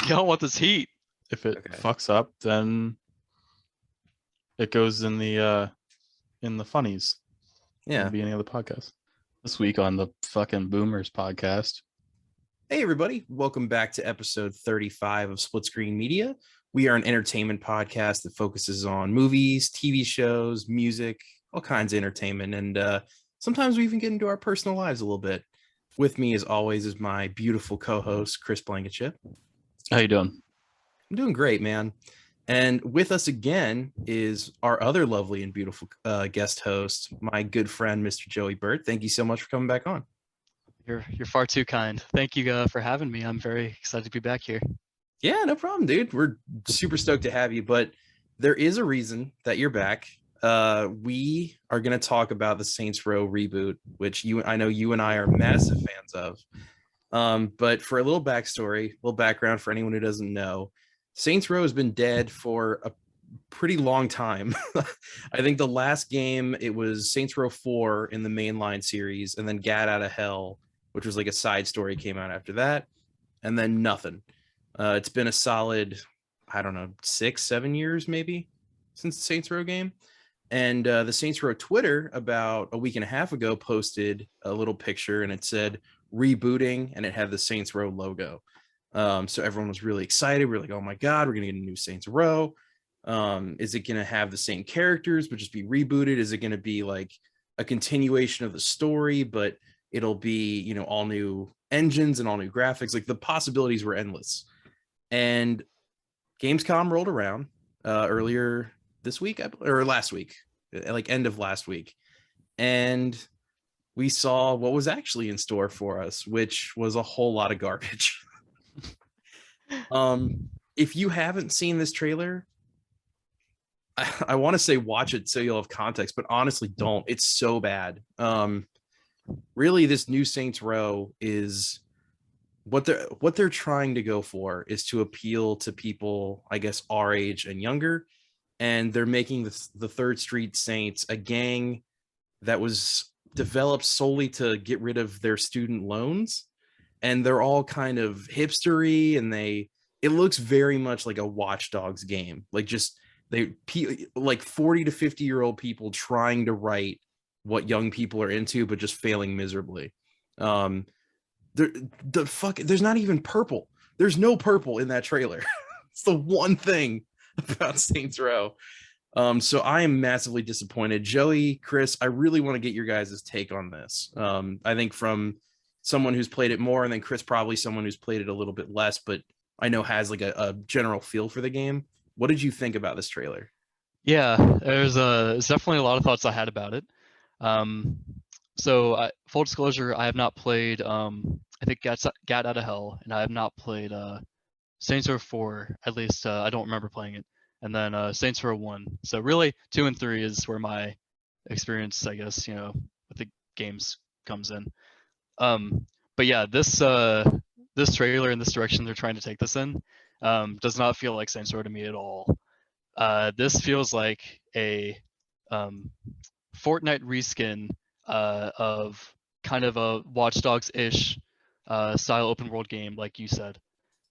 You don't want this heat. If it fucks up, then it goes in the funnies. Yeah. At the beginning of the podcast. This week on the fucking Boomers podcast. Hey everybody, welcome back to episode 35 of Split Screen Media. We are an entertainment podcast that focuses on movies, TV shows, music, all kinds of entertainment, and sometimes we even get into our personal lives a little bit. With me, as always, is my beautiful co-host, Chris Blankenship. How you doing? I'm doing great, man. And with us again is our other lovely and beautiful guest host, my good friend, Mr. Joey Burt. Thank you so much for coming back on. You're far too kind. Thank you for having me. I'm very excited to be back here. Yeah, no problem, dude. We're super stoked to have you, but there is a reason that you're back. We are going to talk about the Saints Row reboot, which I know you and I are massive fans of. But for a little backstory, a little background for anyone who doesn't know, Saints Row has been dead for a pretty long time. I think the last game, it was Saints Row 4 in the mainline series, and then Gat Out of Hell, which was like a side story, came out after that, and then nothing. It's been a solid, I don't know, 6-7 years maybe since the Saints Row game. And the Saints Row Twitter about a week and a half ago posted a little picture, and it said rebooting, and it had the Saints Row logo. So everyone was really excited. We were like, oh my God, we're going to get a new Saints Row. Is it going to have the same characters, but just be rebooted? Is it going to be like a continuation of the story, but it'll be, you know, all new engines and all new graphics? Like the possibilities were endless. And Gamescom rolled around earlier this week or last week, like end of last week. And we saw what was actually in store for us, which was a whole lot of garbage. If you haven't seen this trailer, I want to say watch it so you'll have context, but honestly don't. It's so bad. Really, this new Saints Row is what they're trying to go for is to appeal to people, I guess, our age and younger. And they're making the Third Street Saints a gang that was developed solely to get rid of their student loans. And they're all kind of hipstery, and it looks very much like a Watch Dogs game. Like just like 40 to 50-year-old people trying to write what young people are into, but just failing miserably. There's not even purple. There's no purple in that trailer. It's the one thing about Saints Row. So I am massively disappointed. Joey, Chris, I really want to get your guys' take on this. I think from someone who's played it more, and then Chris probably someone who's played it a little bit less, but I know has like a general feel for the game. What did you think about this trailer? Yeah, there's definitely a lot of thoughts I had about it. So full disclosure, I have not played I think Gat Out of Hell, and I have not played Saints Row 4. At least I don't remember playing it. And then Saints Row 1. So really 2 and 3 is where my experience, I guess, you know, with the games comes in. But yeah, this trailer and this direction they're trying to take this in does not feel like Saints Row to me at all. This feels like a Fortnite reskin of kind of a Watch Dogs-ish style open world game, like you said.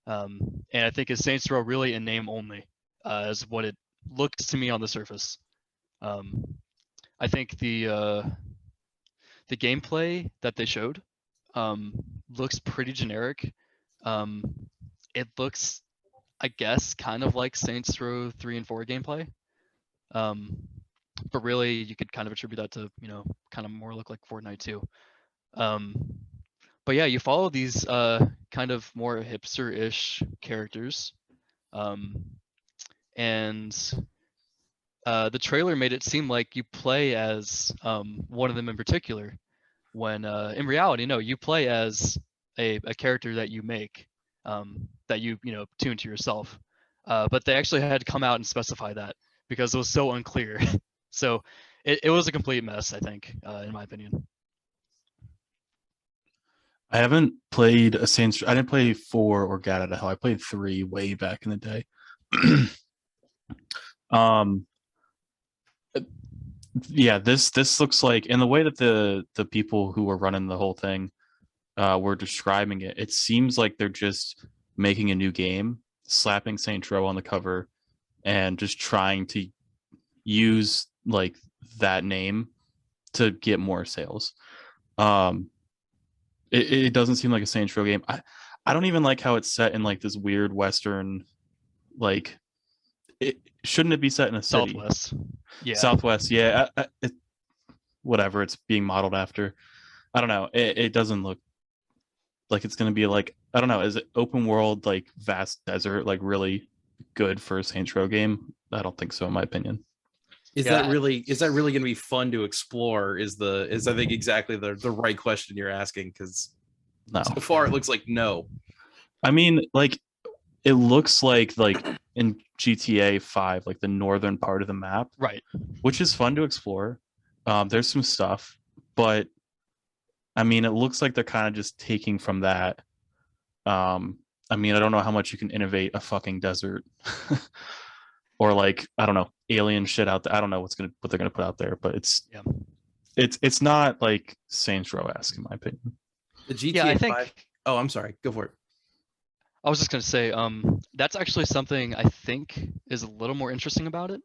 And I think is Saints Row really in name only, is what it looks to me on the surface. I think the gameplay that they showed looks pretty generic. It looks, I guess, kind of like Saints Row 3 and 4 gameplay. But really, you could kind of attribute that to, you know, kind of more look like Fortnite too. But yeah, you follow these kind of more hipster-ish characters. And the trailer made it seem like you play as one of them in particular, when in reality, no, you play as a character that you make, that you know, tune to yourself. But they actually had to come out and specify that because it was so unclear. So it was a complete mess, I think, in my opinion. I haven't played a Saints. I didn't play 4 or Gat Out of Hell. I played 3 way back in the day. Yeah, this looks like, in the way that the people who were running the whole thing were describing it, it seems like they're just making a new game, slapping Saints Row on the cover, and just trying to use like that name to get more sales. It doesn't seem like a Saints Row game. I don't even like how it's set in like this weird Western, like shouldn't it be set in a city? Southwest. Yeah. Southwest, yeah. Whatever it's being modeled after. I don't know. It doesn't look like it's going to be like, I don't know. Is it open world, like vast desert, like really good for a Saints Row game? I don't think so, in my opinion. Is that really going to be fun to explore? Is I think exactly the right question you're asking, because No. so far it looks like no. I mean, like it looks like in GTA 5, like the northern part of the map, Right. which is fun to explore. There's some stuff, but I mean, it looks like they're kind of just taking from that. I mean, I don't know how much you can innovate a fucking desert, or like I don't know, alien shit out there. I don't know what they're gonna put out there, but it's not like Saints Row-esque in my opinion. The GTA Yeah, I think 5. Oh, I'm sorry. Go for it. I was just gonna say, that's actually something I think is a little more interesting about it.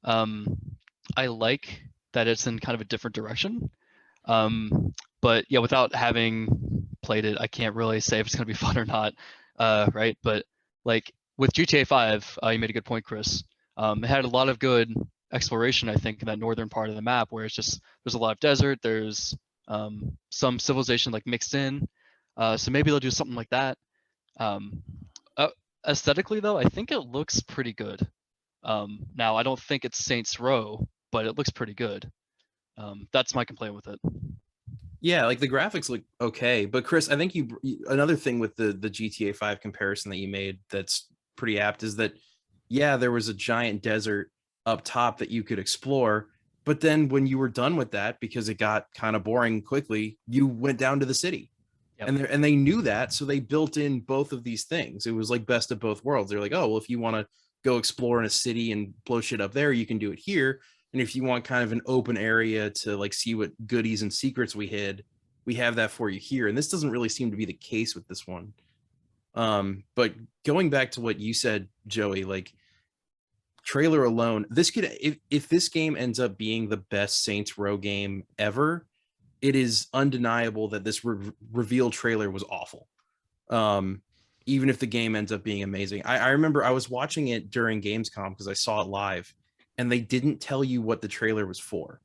I like that it's in kind of a different direction. But yeah, without having played it, I can't really say if it's gonna be fun or not. Right? But like with GTA 5, you made a good point, Chris. It had a lot of good exploration, I think, in that northern part of the map where it's just there's a lot of desert, there's some civilization like mixed in. So maybe they'll do something like that. Aesthetically though, I think it looks pretty good. Now I don't think it's Saints Row, but it looks pretty good. That's my complaint with it. Yeah, like the graphics look okay, but Chris, I think another thing with the GTA 5 comparison that you made that's pretty apt is that yeah, there was a giant desert up top that you could explore, but then when you were done with that, because it got kind of boring quickly, you went down to the city. Yep. And they knew that, so they built in both of these things. It was like best of both worlds. They're like, oh, well, if you want to go explore in a city and blow shit up there, you can do it here. And if you want kind of an open area to like see what goodies and secrets we hid, we have that for you here. And this doesn't really seem to be the case with this one. But going back to what you said, Joey, like trailer alone, this could, if this game ends up being the best Saints Row game ever, it is undeniable that this reveal trailer was awful. Even if the game ends up being amazing. I remember I was watching it during Gamescom because I saw it live, and they didn't tell you what the trailer was for.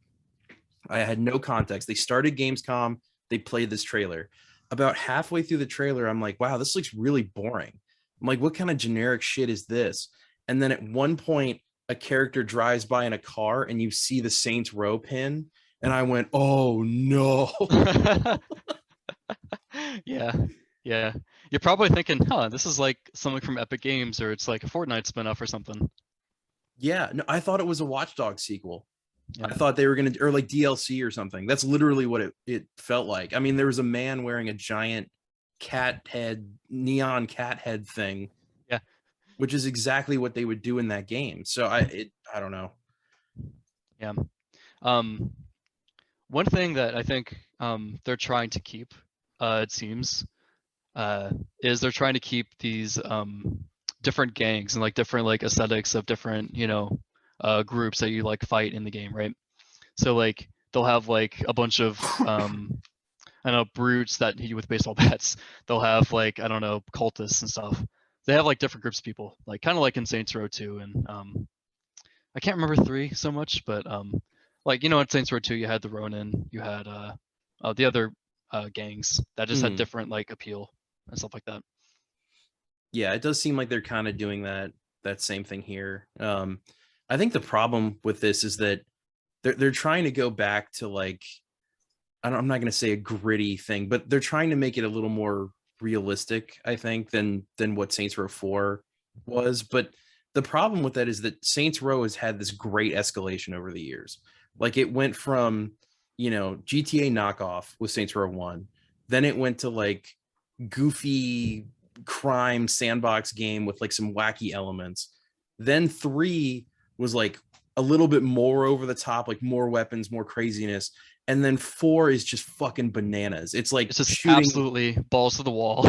I had no context. They started Gamescom, they played this trailer. About halfway through the trailer, I'm like, wow, this looks really boring. I'm like, what kind of generic shit is this? And then at one point, a character drives by in a car and you see the Saints Row pin. And I went, oh no. Yeah. You're probably thinking, huh, this is like something from Epic Games, or it's like a Fortnite spinoff or something. Yeah, no, I thought it was a Watch Dogs sequel. Yeah. I thought they were gonna, or like DLC or something. That's literally what it felt like. I mean, there was a man wearing a giant neon cat head thing. Yeah. Which is exactly what they would do in that game. So I don't know. Yeah. One thing that I think they're trying to keep, it seems, is they're trying to keep these different gangs and like different like aesthetics of different, groups that you like fight in the game, right? So like they'll have like a bunch of I don't know, brutes that hit you with baseball bats. They'll have like, I don't know, cultists and stuff. They have like different groups of people, like kind of like in Saints Row 2, and I can't remember 3 so much, but like, in Saints Row 2, you had the Ronin, you had the other gangs that just had different like appeal and stuff like that. Yeah, it does seem like they're kind of doing that same thing here. I think the problem with this is that they're trying to go back to like, I'm not going to say a gritty thing, but they're trying to make it a little more realistic, I think, than what Saints Row 4 was. But the problem with that is that Saints Row has had this great escalation over the years. Like it went from, GTA knockoff with Saints Row 1, then it went to like goofy crime sandbox game with like some wacky elements. Then 3 was like a little bit more over the top, like more weapons, more craziness. And then 4 is just fucking bananas. It's like it's just shooting, absolutely balls to the wall.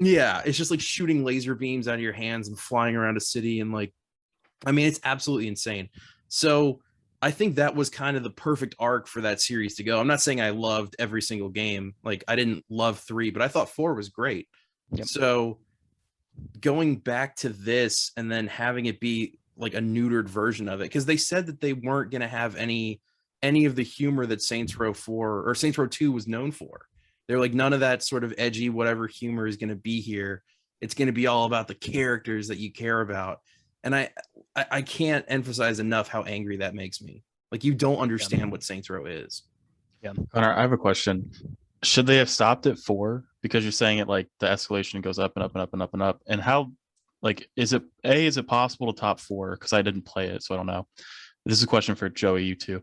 Yeah, it's just like shooting laser beams out of your hands and flying around a city, and like, I mean, it's absolutely insane. So I think that was kind of the perfect arc for that series to go. I'm not saying I loved every single game. Like, I didn't love 3, but I thought 4 was great. Yep. So going back to this and then having it be like a neutered version of it, because they said that they weren't going to have any of the humor that Saints Row 4 or Saints Row 2 was known for. They're like, none of that sort of edgy whatever humor is going to be here. It's going to be all about the characters that you care about. And I can't emphasize enough how angry that makes me. Like, you don't understand what Saints Row is. Yeah. Connor, I have a question. Should they have stopped at 4? Because you're saying it like the escalation goes up and up and up and up and up. And how, like, is it possible to top 4? Because I didn't play it, so I don't know. This is a question for Joey, you too.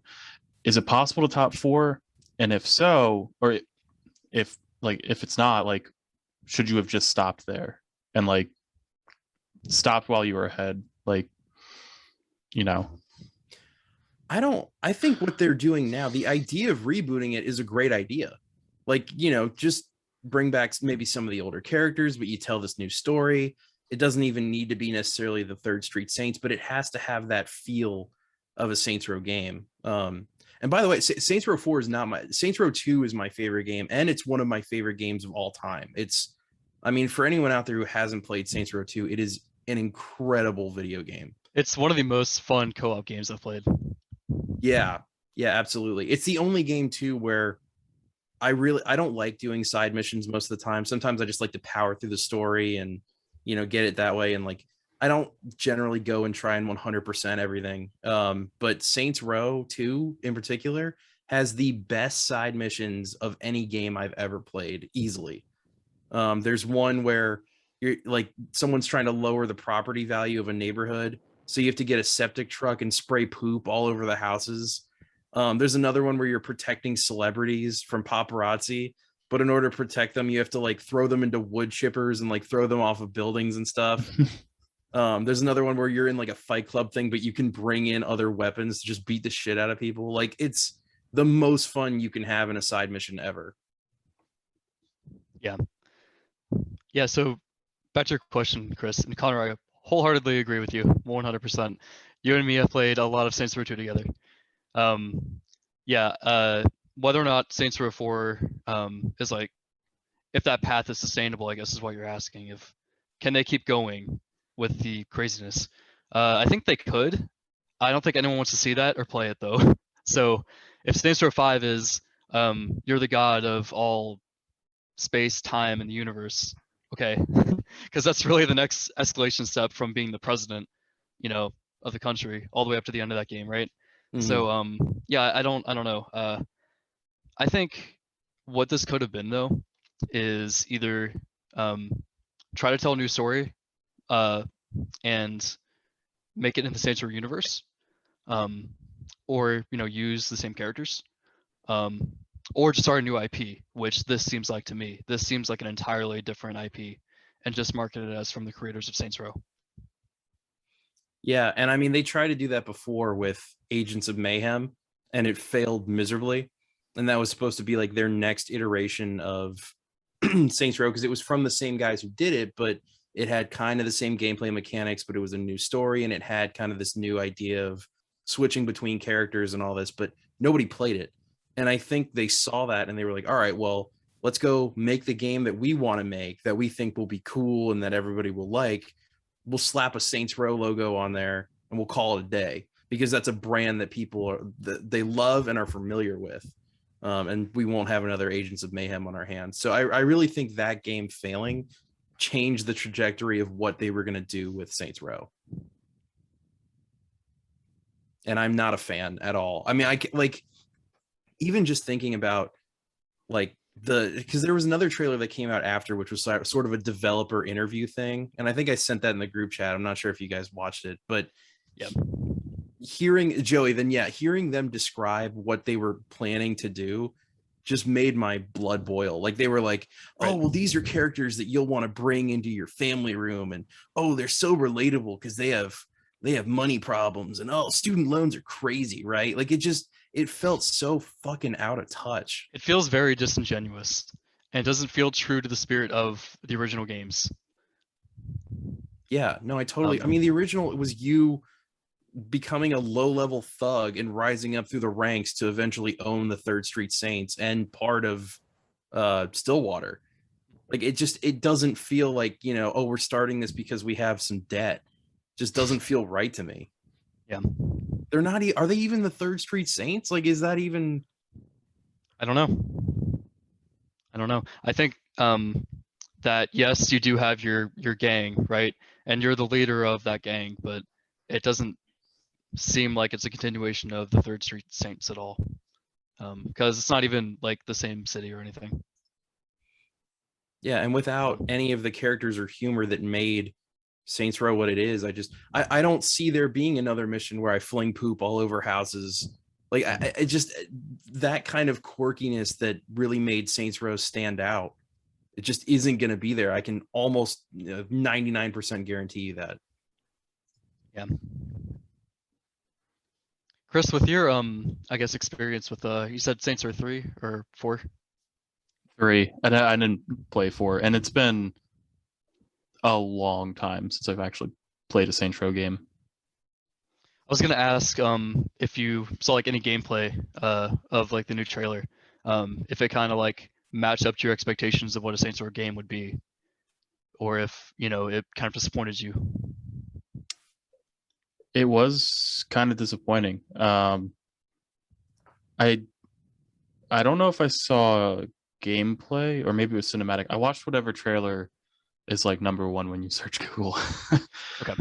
Is it possible to top 4? And if so, or if it's not, like, should you have just stopped there and like stopped while you were ahead? Like, you know. I think what they're doing now, the idea of rebooting it is a great idea. Like, you know, just bring back maybe some of the older characters, but you tell this new story. It doesn't even need to be necessarily the Third Street Saints, but it has to have that feel of a Saints Row game. And by the way, Saints Row 4 is not Saints Row 2 is my favorite game, and it's one of my favorite games of all time. I mean, for anyone out there who hasn't played Saints Row 2, it is an incredible video game. It's one of the most fun co-op games I've played. Yeah, absolutely. It's the only game too where I don't like doing side missions most of the time. Sometimes I just like to power through the story and, you know, get it that way. And like, I don't generally go and try and 100% everything. But Saints Row 2 in particular has the best side missions of any game I've ever played, easily. There's one where you're like, someone's trying to lower the property value of a neighborhood, so you have to get a septic truck and spray poop all over the houses. There's another one where you're protecting celebrities from paparazzi, but in order to protect them, you have to like throw them into wood chippers and like throw them off of buildings and stuff. There's another one where you're in like a fight club thing, but you can bring in other weapons to just beat the shit out of people. Like, it's the most fun you can have in a side mission ever. Yeah, so back to your question, Chris, and Connor, I wholeheartedly agree with you, 100%. You and me have played a lot of Saints Row 2 together. Whether or not Saints Row 4 is like, if that path is sustainable, I guess is what you're asking. If can they keep going with the craziness? I think they could. I don't think anyone wants to see that or play it though. So if Saints Row 5 is you're the god of all space, time, and the universe, okay, because that's really the next escalation step from being the president, you know, of the country all the way up to the end of that game, right? Mhm. So I don't know. I think what this could have been though is either try to tell a new story and make it in the Saints Row universe, or you know, use the same characters, or just start a new IP, which this seems like to me. This seems like an entirely different IP, and just market it as from the creators of Saints Row. Yeah, and I mean, they tried to do that before with Agents of Mayhem, and it failed miserably. And that was supposed to be like their next iteration of Saints Row, because it was from the same guys who did it, but it had kind of the same gameplay mechanics, but it was a new story, and it had kind of this new idea of switching between characters and all this, but nobody played it. And I think they saw that and they were like, all right, well, let's go make the game that we want to make, that we think will be cool and that everybody will like. We'll slap a Saints Row logo on there and we'll call it a day, because that's a brand that people they love and are familiar with. And we won't have another Agents of Mayhem on our hands. So I really think that game failing changed the trajectory of what they were going to do with Saints Row. And I'm not a fan at all. I mean, I like, even just thinking about like because there was another trailer that came out after, which was sort of a developer interview thing. And I think I sent that in the group chat. I'm not sure if you guys watched it, but yeah, hearing Joey, then yeah, hearing them describe what they were planning to do just made my blood boil. Like, they were like, oh, well, these are characters that you'll want to bring into your family room. And, oh, they're so relatable because they have money problems, and oh, student loans are crazy, right? Like, it felt so fucking out of touch. it feels very disingenuous. and it doesn't feel true to the spirit of the original games. Yeah, no, I totally. I mean, the original, it was you becoming a low-level thug and rising up through the ranks to eventually own the Third Street Saints and part of Stillwater. Like it doesn't feel like, you know, oh, we're starting this because we have some debt. Just doesn't feel right to me. Yeah. They're not. Are they even the Third Street Saints? Like, is that even? I don't know. I think that yes, you do have your gang, right? And you're the leader of that gang, but it doesn't seem like it's a continuation of the Third Street Saints at all. Because it's not even like the same city or anything. Yeah, and without any of the characters or humor that made Saints Row what it is, I don't see there being another mission where I fling poop all over houses. Like I just that kind of quirkiness that really made Saints Row stand out. It just isn't going to be there. I can almost 99% guarantee you that. Yeah. Chris, with your I guess experience with you said Saints Row 3 or 4? 3. I didn't play 4, and it's been a long time since I've actually played a Saints Row game. I was gonna ask if you saw like any gameplay of like the new trailer, if it kind of like matched up to your expectations of what a Saints Row game would be, or if you know it kind of disappointed you. It was kind of disappointing. I don't know if I saw gameplay or maybe it was cinematic. I watched whatever trailer is like number one when you search Google. Okay.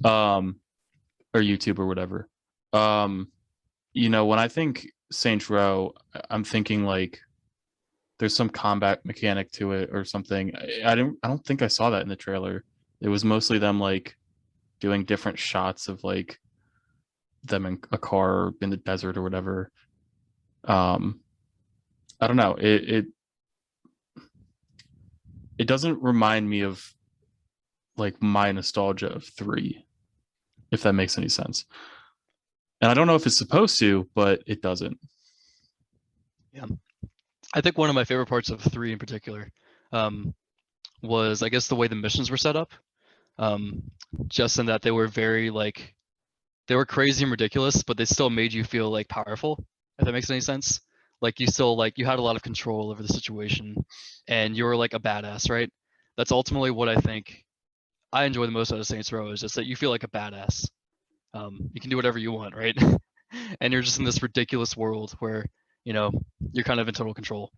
Or YouTube or whatever. You know, when I think Saints Row, I'm thinking like there's some combat mechanic to it or something. I don't think I saw that in the trailer. It was mostly them like doing different shots of like them in a car in the desert or whatever. I don't know. It doesn't remind me of like my nostalgia of 3, if that makes any sense. And I don't know if it's supposed to, but it doesn't. Yeah. I think one of my favorite parts of 3 in particular was, I guess, the way the missions were set up. Just in that they were very like, they were crazy and ridiculous, but they still made you feel like powerful, if that makes any sense. Like you still like, you had a lot of control over the situation and you were like a badass, right? That's ultimately what I think I enjoy the most out of Saints Row, is just that you feel like a badass. You can do whatever you want, right? And you're just in this ridiculous world where, you know, you're kind of in total control.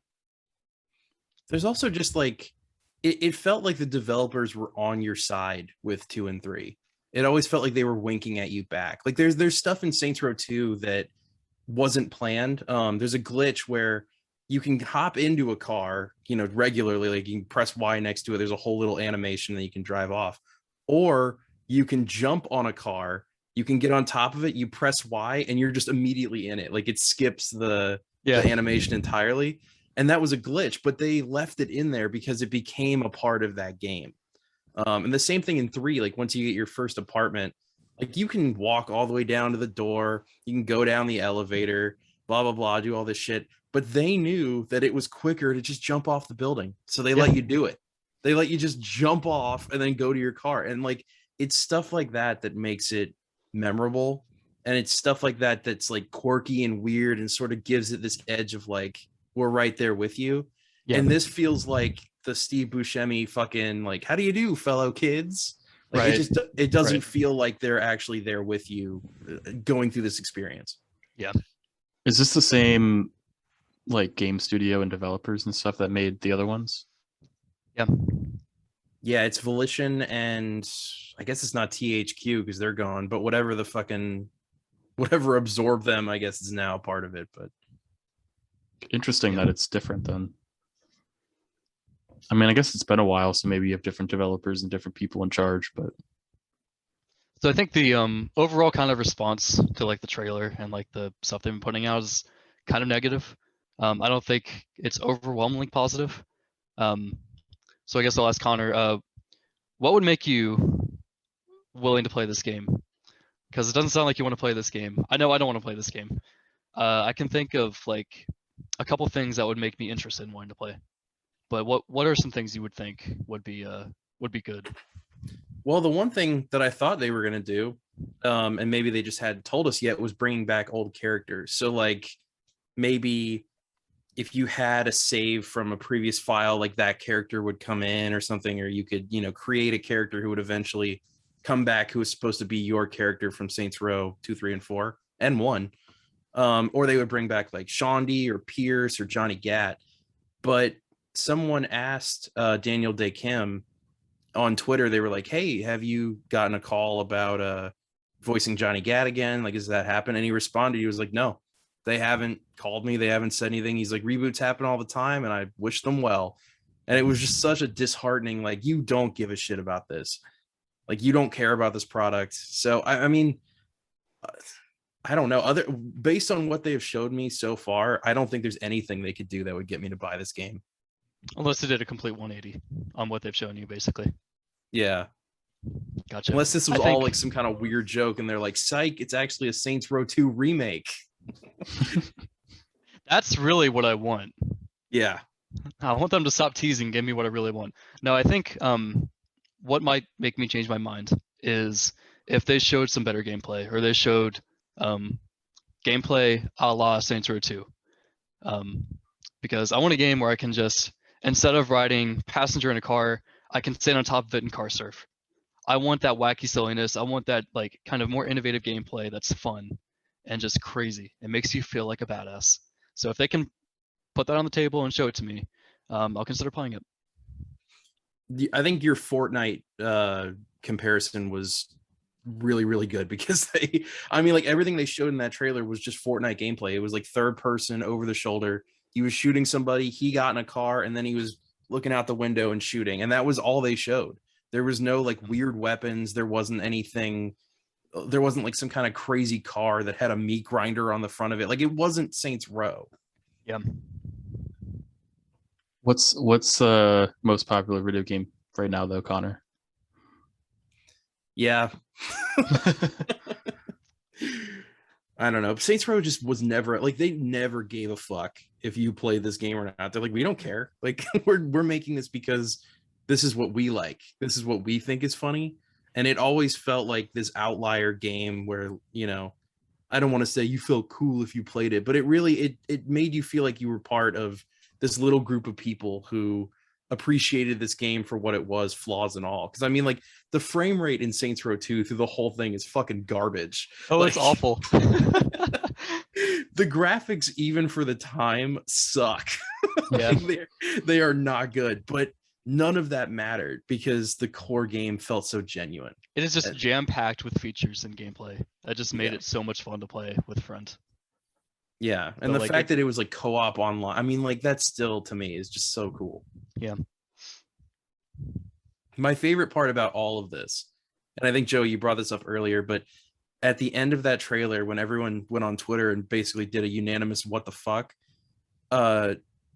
There's also just like it felt like the developers were on your side with 2 and 3. It always felt like they were winking at you back. Like there's stuff in Saints Row 2 that wasn't planned. There's a glitch where you can hop into a car, you know, regularly, like you can press Y next to it. There's a whole little animation that you can drive off, or you can jump on a car, you can get on top of it, you press Y and you're just immediately in it. Like it skips the animation entirely. And that was a glitch, but they left it in there because it became a part of that game. And the same thing in 3, like once you get your first apartment, like you can walk all the way down to the door, you can go down the elevator, blah, blah, blah, do all this shit. But they knew that it was quicker to just jump off the building. So they let you do it. They let you just jump off and then go to your car. And like, it's stuff like that that makes it memorable. And it's stuff like that that's like quirky and weird and sort of gives it this edge of like, we're right there with you. Yeah. And this feels like the Steve Buscemi fucking like, how do you do, fellow kids? Like right. It doesn't feel like they're actually there with you going through this experience. Yeah. Is this the same like game studio and developers and stuff that made the other ones? Yeah. Yeah, it's Volition, and I guess it's not THQ because they're gone, but whatever absorbed them, I guess is now part of it. But interesting that it's different then. I mean, I guess it's been a while, so maybe you have different developers and different people in charge, but so I think the overall kind of response to like the trailer and like the stuff they've been putting out is kind of negative. I don't think it's overwhelmingly positive. So I guess I'll ask Connor, what would make you willing to play this game? Because it doesn't sound like you want to play this game. I know I don't want to play this game. I can think of like a couple things that would make me interested in wanting to play. But what are some things you would think would be good? Well, the one thing that I thought they were going to do, and maybe they just hadn't told us yet, was bringing back old characters. So like maybe if you had a save from a previous file, like that character would come in or something, or you could, create a character who would eventually come back, who was supposed to be your character from Saints Row 2, 3, and 4, and 1. Or they would bring back like Shaundi or Pierce or Johnny Gat. But someone asked Daniel Day Kim on Twitter, they were like, hey, have you gotten a call about voicing Johnny Gat again? Like, does that happen? And he responded, he was like, no, they haven't called me. They haven't said anything. He's like, reboots happen all the time, and I wish them well. And it was just such a disheartening, like, you don't give a shit about this. Like, you don't care about this product. So, I mean, I don't know. Based on what they have showed me so far, I don't think there's anything they could do that would get me to buy this game. Unless they did a complete 180 on what they've shown you, basically. Yeah. Gotcha. Unless this was all like some kind of weird joke and they're like, psych, it's actually a Saints Row 2 remake. That's really what I want. Yeah. I want them to stop teasing, give me what I really want. No, I think what might make me change my mind is if they showed some better gameplay, or they showed gameplay a la Saints Row 2. Because I want a game where I can just, instead of riding passenger in a car, I can sit on top of it and car surf. I want that wacky silliness. I want that like kind of more innovative gameplay that's fun and just crazy. It makes you feel like a badass. So if they can put that on the table and show it to me, I'll consider playing it. I think your Fortnite comparison was really, really good, because like everything they showed in that trailer was just Fortnite gameplay. It was like third person, over the shoulder. He was shooting somebody, he got in a car, and then he was looking out the window and shooting. And that was all they showed. There was no like weird weapons. There wasn't anything. There wasn't like some kind of crazy car that had a meat grinder on the front of it. Like, it wasn't Saints Row. Yeah. What's the most popular video game right now, though, Connor? Yeah. I don't know. Saints Row just was never like, they never gave a fuck if you play this game or not. They're like, we don't care. Like, we're making this because this is what we like. This is what we think is funny. And it always felt like this outlier game where, I don't want to say you felt cool if you played it, but it really, it made you feel like you were part of this little group of people who appreciated this game for what it was, flaws and all. Because I mean, like, the frame rate in Saints Row 2 through the whole thing is fucking garbage. Oh, like, it's awful. The graphics, even for the time, suck. Yeah. They are not good, but none of that mattered because the core game felt so genuine. It is just jam-packed with features and gameplay. That just made it so much fun to play with friends. Yeah, and the fact that it was like co-op online, I mean, like, that still to me is just so cool. Yeah. My favorite part about all of this, and I think, Joe, you brought this up earlier, but at the end of that trailer, when everyone went on Twitter and basically did a unanimous what the fuck,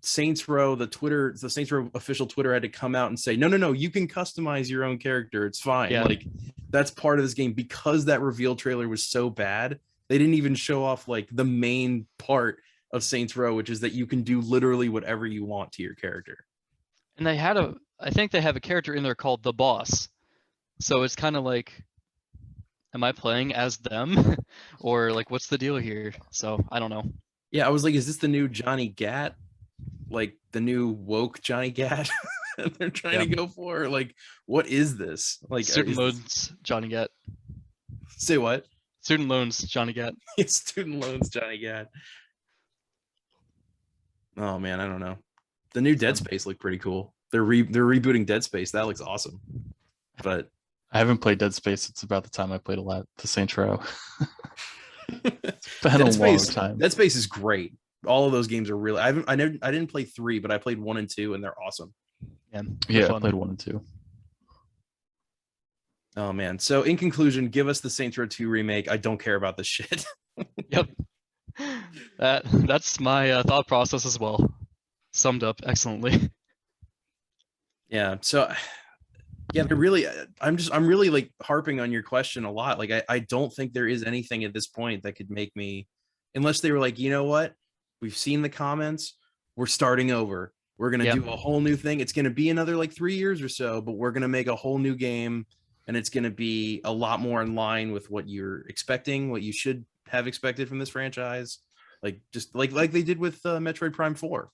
Saints Row, the Saints Row official Twitter had to come out and say, no, you can customize your own character. It's fine. Yeah. Like, that's part of this game. Because that reveal trailer was so bad, they didn't even show off like the main part of Saints Row, which is that you can do literally whatever you want to your character. And I think they have a character in there called the Boss. So it's kind of like, am I playing as them? Or like, what's the deal here? So I don't know. Yeah, I was like, is this the new Johnny Gat? Like the new woke Johnny Gat they're trying to go for? Like, what is this? Like, student loans, Johnny Gat. Say what? Student loans, Johnny Gat. Student loans, Johnny Gat. Oh man, I don't know. The new Dead Space looked pretty cool. They're rebooting Dead Space. That looks awesome. But I haven't played Dead Space. It's about the time I played a lot the Saints Row. It's been Dead a long Space, time. Dead Space is great. All of those games are really. I didn't play 3, but I played 1 and 2, and they're awesome. Yeah, I played 1 and 2. Oh man. So in conclusion, give us the Saints Row 2 remake. I don't care about this shit. Yep. That's my thought process as well. Summed up excellently. Yeah. So yeah, I'm really like harping on your question a lot. Like, I don't think there is anything at this point that could make me, unless they were like, you know what? We've seen the comments. We're starting over. We're gonna do a whole new thing. It's gonna be another like 3 years or so, but we're gonna make a whole new game, and it's gonna be a lot more in line with what you're expecting, what you should have expected from this franchise. Like just like they did with Metroid Prime 4.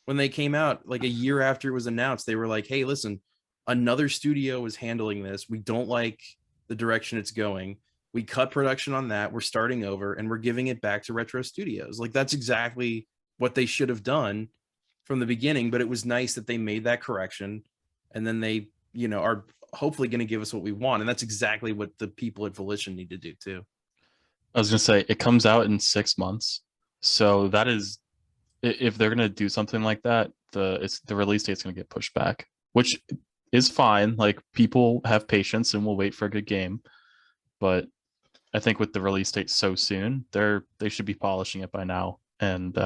When they came out like a year after it was announced, they were like, hey, listen, another studio is handling this. We don't like the direction it's going. We cut production on that. We're starting over and we're giving it back to Retro Studios. Like that's exactly what they should have done from the beginning, but it was nice that they made that correction, and then they, are hopefully going to give us what we want. And that's exactly what the people at Volition need to do too. I was gonna say it comes out in 6 months, so that is, if they're gonna do something like that, the release date's gonna get pushed back, which is fine. Like people have patience and will wait for a good game, but I think with the release date so soon, they should be polishing it by now and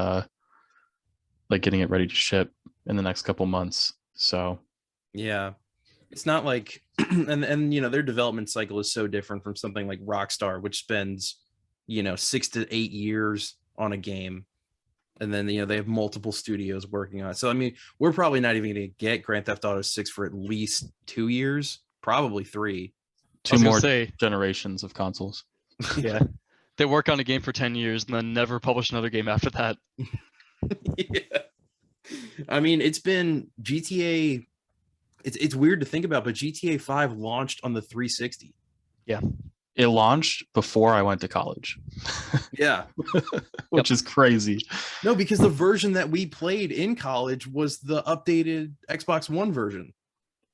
like getting it ready to ship in the next couple months. So yeah, it's not like and their development cycle is so different from something like Rockstar, which spends 6 to 8 years on a game, and then they have multiple studios working on it. So I mean, we're probably not even going to get Grand Theft Auto 6 for at least 2 years, probably 3. Two more generations of consoles. Yeah, they work on a game for 10 years and then never publish another game after that. Yeah, I mean, it's been GTA. It's weird to think about, but GTA 5 launched on the 360. Yeah, it launched before I went to college. Yeah, which is crazy. No, because the version that we played in college was the updated Xbox One version.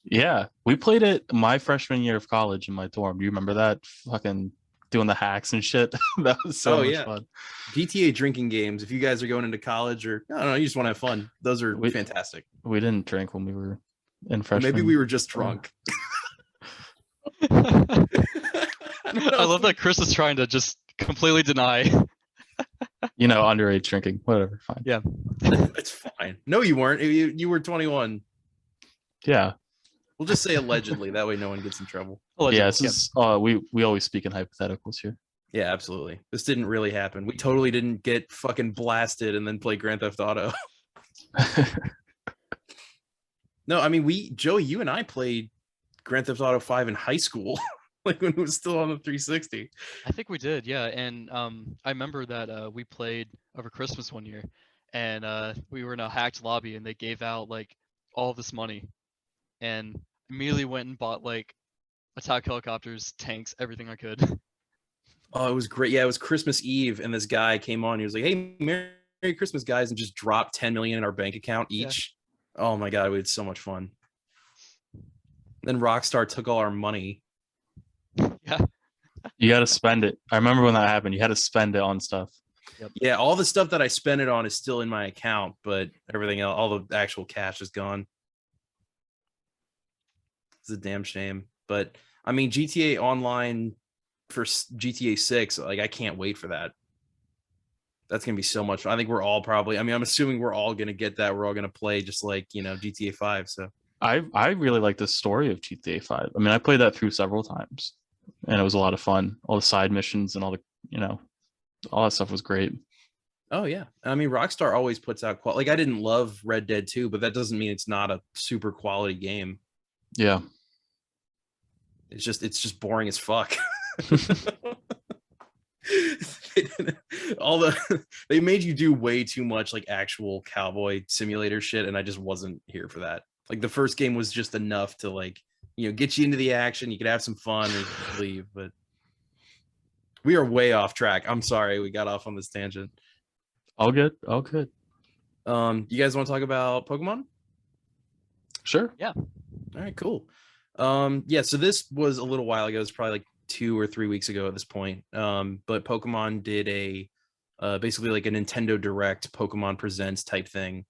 Yeah, we played it my freshman year of college in my dorm. Do you remember that? Fucking doing the hacks and shit. That was so much fun. GTA drinking games. If you guys are going into college, or I don't know, you just want to have fun, those are fantastic. We didn't drink when we were in freshman. Maybe we were just drunk. I love that Chris is trying to just completely deny. Underage drinking. Whatever. Fine. Yeah. It's fine. No, you weren't. You were 21. Yeah. We'll just say allegedly. That way no one gets in trouble. Allegedly. Yeah, this is we always speak in hypotheticals here. Yeah, absolutely. This didn't really happen. We totally didn't get fucking blasted and then play Grand Theft Auto. No, I mean, Joey, you and I played Grand Theft Auto 5 in high school, like when it was still on the 360. I think we did, yeah. And I remember that we played over Christmas one year, and we were in a hacked lobby, and they gave out like all this money, and immediately went and bought like attack helicopters, tanks, everything I could. Oh, it was great. Yeah, it was Christmas Eve, and this guy came on. He was like, "Hey, Merry Christmas, guys," and just dropped 10 million in our bank account each. Yeah. Oh my god, we had so much fun. Then Rockstar took all our money. Yeah. You got to spend it. I remember when that happened. You had to spend it on stuff. Yep. Yeah, all the stuff that I spent it on is still in my account, but everything else, all the actual cash is gone. It's a damn shame. But I mean, GTA Online for GTA 6, like I can't wait for that. That's gonna be so much fun. I think we're all probably, I'm assuming we're all gonna get that. We're all gonna play just like GTA 5. So I really like the story of GTA 5. I mean, I played that through several times, and it was a lot of fun. All the side missions and all the all that stuff was great. Oh yeah, I mean, Rockstar always puts out like I didn't love Red Dead 2, but that doesn't mean it's not a super quality game. Yeah, it's just boring as fuck. They made you do way too much like actual cowboy simulator shit, and I just wasn't here for that. Like the first game was just enough to like get you into the action. You could have some fun and leave, but we are way off track. I'm sorry we got off on this tangent. All good. You guys want to talk about Pokemon? Sure. Yeah. All right, cool. Yeah, so this was a little while ago. It's probably like 2 or 3 weeks ago at this point. But Pokemon did a basically like a Nintendo Direct Pokemon Presents type thing,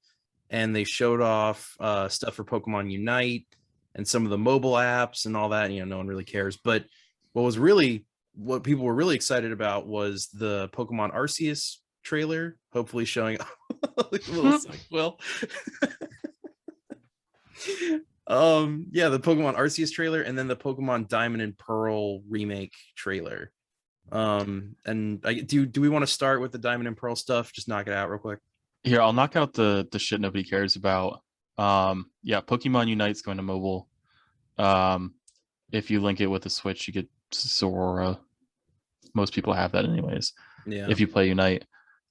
and they showed off stuff for Pokemon Unite and some of the mobile apps and all that. No one really cares. But what people were really excited about was the Pokemon Arceus trailer, hopefully showing like a little sequel. Yeah, the Pokemon Arceus trailer, and then the Pokemon Diamond and Pearl remake trailer. And do we want to start with the Diamond and Pearl stuff? Just knock it out real quick. Here, I'll knock out the shit nobody cares about. Yeah, Pokemon Unite's going to mobile. If you link it with the Switch, you get Zorora. Most people have that anyways. Yeah. If you play Unite,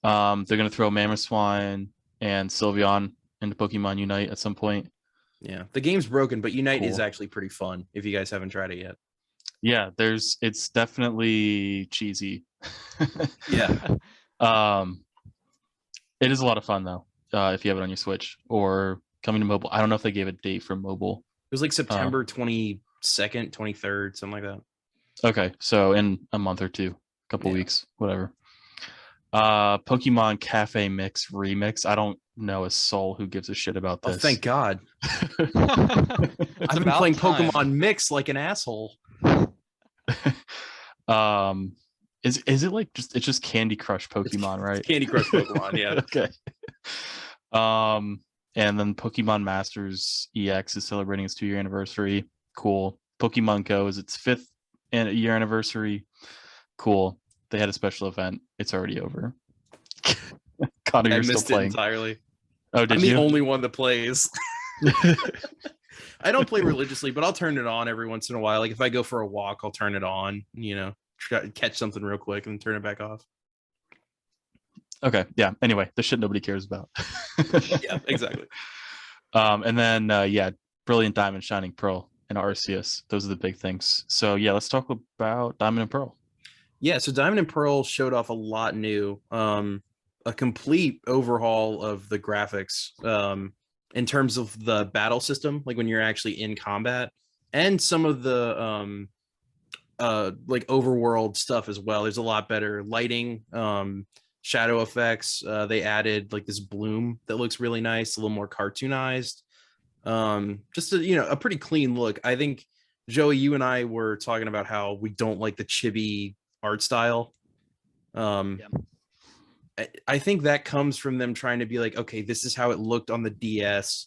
they're gonna throw Mamoswine and Sylveon into Pokemon Unite at some point. Yeah. The game's broken, but Unite is Cool. actually pretty fun if you guys haven't tried it yet. Yeah, it's definitely cheesy. Yeah. It is a lot of fun though. If you have it on your Switch or coming to mobile. I don't know if they gave a date for mobile. It was like September 22nd, 23rd, something like that. Okay, so in a month or two, couple weeks, whatever. Pokemon Cafe Mix Remix. I don't know a soul who gives a shit about this. Oh, thank God. It's I've been about playing time. Pokemon Mix like an asshole. Is it like it's just Candy Crush Pokemon, right? Candy Crush Pokemon, yeah. Okay. And then Pokemon Masters EX is celebrating its 2-year anniversary. Cool. Pokemon Go is its 5th year anniversary. Cool. They had a special event. It's already over. Connor, I you're still missed it playing. entirely. Oh, did I'm you? the only one that plays. I don't play religiously, but I'll turn it on every once in a while. Like if I go for a walk, I'll turn it on, try to catch something real quick and turn it back off. Okay. Yeah. Anyway, the shit nobody cares about. Yeah, exactly. And then Brilliant Diamond, Shining Pearl, and Arceus. Those are the big things. So yeah, let's talk about Diamond and Pearl. Yeah, so Diamond and Pearl showed off a lot new. A complete overhaul of the graphics in terms of the battle system, like when you're actually in combat, and some of the like overworld stuff as well. There's a lot better lighting, shadow effects. They added like this bloom that looks really nice, a little more cartoonized. Just a pretty clean look. I think Joey, you and I were talking about how we don't like the chibi art style. I think that comes from them trying to be like, okay, this is how it looked on the DS.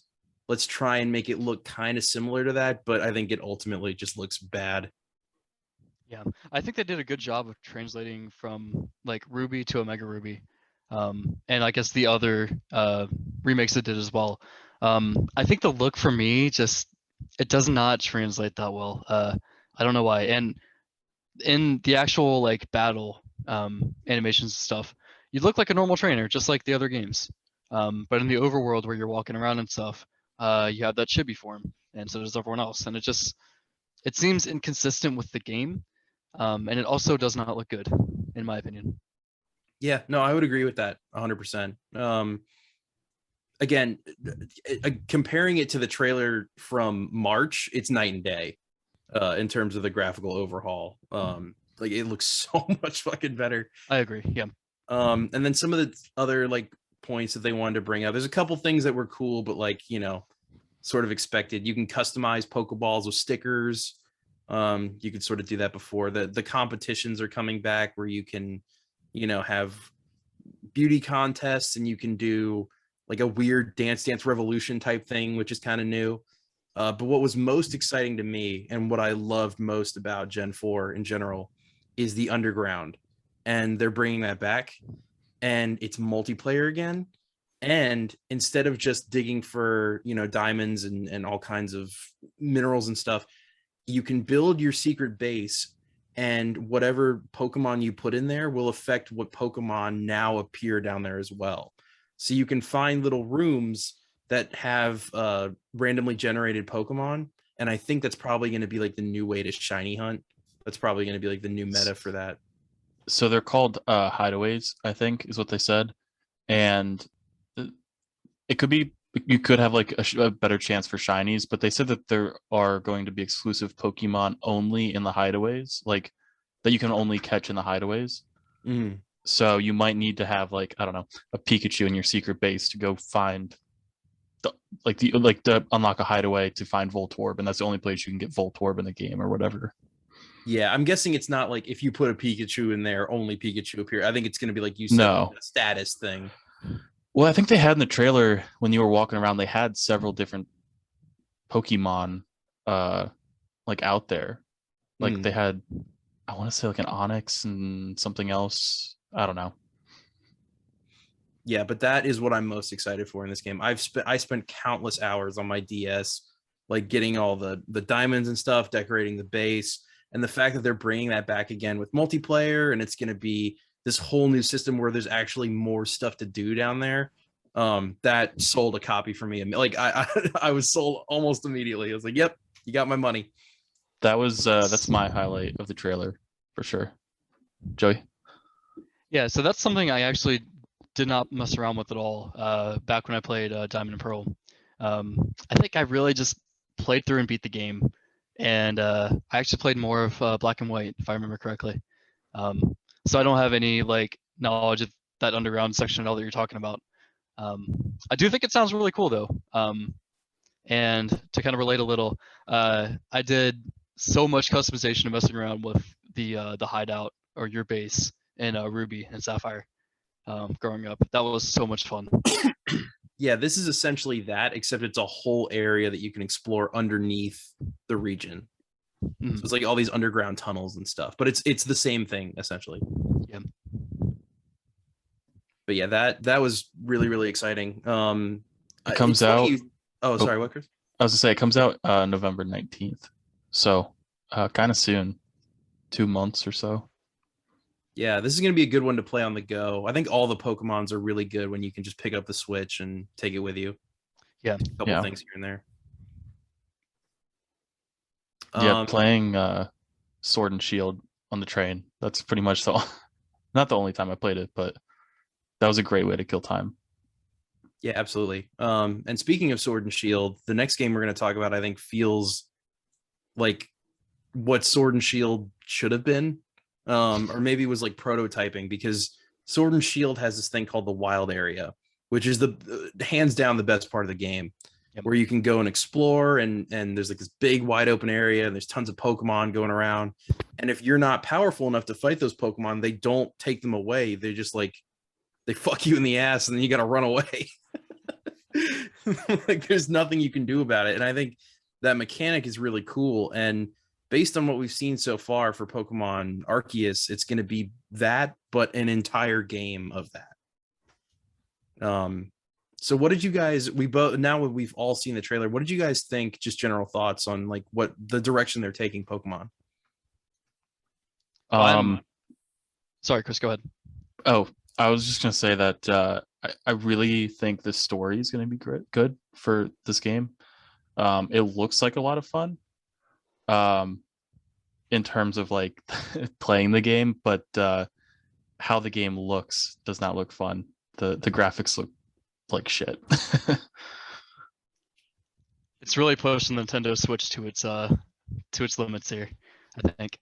Let's try and make it look kind of similar to that, but I think it ultimately just looks bad. Yeah, I think they did a good job of translating from like Ruby to Omega Ruby, and I guess the other remakes it did as well. I think the look for me it does not translate that well. I don't know why. And in the actual like battle animations and stuff, you look like a normal trainer, just like the other games. But in the overworld where you're walking around and stuff, you have that chibi form, and so does everyone else, and it seems inconsistent with the game. And it also does not look good, in my opinion. Yeah, no, I would agree with that 100%. Again, comparing it to the trailer from March, it's night and day in terms of the graphical overhaul. Like it looks so much fucking better. I agree. Yeah. And then some of the other like points that they wanted to bring up. There's a couple things that were cool, but like sort of expected. You can customize Pokeballs with stickers. You could sort of do that before. The competitions are coming back where you can have beauty contests, and you can do like a weird Dance Revolution type thing, which is kind of new. But what was most exciting to me, and what I loved most about Gen 4 in general, is the underground, and they're bringing that back, and it's multiplayer again. And instead of just digging for diamonds and all kinds of minerals and stuff, you can build your secret base, and whatever Pokemon you put in there will affect what Pokemon now appear down there as well. So you can find little rooms that have randomly generated Pokemon. And I think that's probably going to be like the new way to shiny hunt. That's probably going to be like the new meta for that. So they're called hideaways, I think, is what they said. And it could be, you could have like a better chance for shinies, but they said that there are going to be exclusive Pokemon only in the hideaways, like that you can only catch in the hideaways. Mm. So you might need to have like, I don't know, a Pikachu in your secret base to go find to unlock a hideaway to find Voltorb, and that's the only place you can get Voltorb in the game or whatever. Yeah, I'm guessing it's not like if you put a Pikachu in there, only Pikachu appear. I think it's going to be like you said, No. a status thing. Well, I think they had in the trailer when you were walking around, they had several different Pokemon like out there. Like they had, I want to say like an Onyx and something else. I don't know. Yeah, but that is what I'm most excited for in this game. I spent countless hours on my DS, like getting all the diamonds and stuff, decorating the base, and the fact that they're bringing that back again with multiplayer, and it's going to be this whole new system where there's actually more stuff to do down there. That sold a copy for me. Like I was sold almost immediately. I was like, "Yep, you got my money." That's my highlight of the trailer for sure. Joey? Yeah, so that's something I actually did not mess around with at all back when I played Diamond and Pearl. I think I really just played through and beat the game, and I actually played more of Black and White, if I remember correctly. So I don't have any like knowledge of that underground section at all that you're talking about. I do think it sounds really cool though. And to kind of relate a little, I did so much customization and messing around with the hideout or your base in Ruby and Sapphire growing up. That was so much fun. Yeah, this is essentially that, except it's a whole area that you can explore underneath the region. So it's like all these underground tunnels and stuff, but it's the same thing essentially. Yeah. But yeah, that was really, really exciting. It comes out. Oh, sorry, what, Chris? I was gonna say it comes out November 19th, so kind of soon, 2 months or so. Yeah, this is gonna be a good one to play on the go. I think all the Pokemons are really good when you can just pick up the Switch and take it with you. Yeah, a couple things here and there. Yeah, playing Sword and Shield on the train. That's pretty much not the only time I played it, but that was a great way to kill time. Yeah, absolutely. And speaking of Sword and Shield, the next game we're going to talk about, I think, feels like what Sword and Shield should have been, or maybe was like prototyping, because Sword and Shield has this thing called the Wild Area, which is the hands down the best part of the game, where you can go and explore, and there's like this big wide open area, and there's tons of Pokemon going around. And if you're not powerful enough to fight those Pokemon, they don't take them away. They just like, they fuck you in the ass, and then you got to run away. Like there's nothing you can do about it. And I think that mechanic is really cool. And based on what we've seen so far for Pokemon Arceus, it's going to be that, but an entire game of that. So what did you guys, now we've all seen the trailer, what did you guys think, just general thoughts on like what the direction they're taking Pokemon? Sorry, Chris, go ahead. Oh, I was just gonna say that I really think the story is gonna be good for this game. It looks like a lot of fun in terms of like playing the game, but how the game looks does not look fun. The graphics look like shit. It's really pushing the Nintendo Switch to its limits here, I think.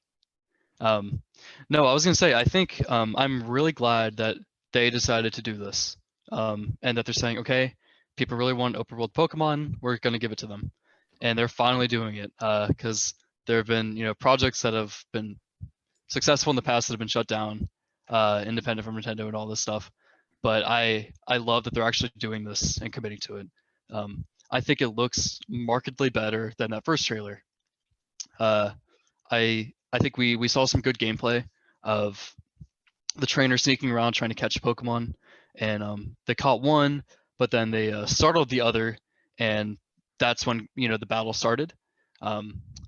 No, I was gonna say, I think I'm really glad that they decided to do this, and that they're saying, okay, people really want open world Pokemon, we're gonna give it to them, and they're finally doing it. Because there have been projects that have been successful in the past that have been shut down, independent from Nintendo and all this stuff. But I love that they're actually doing this and committing to it. I think it looks markedly better than that first trailer. I think we saw some good gameplay of the trainer sneaking around trying to catch Pokemon, and they caught one, but then they startled the other, and that's when the battle started.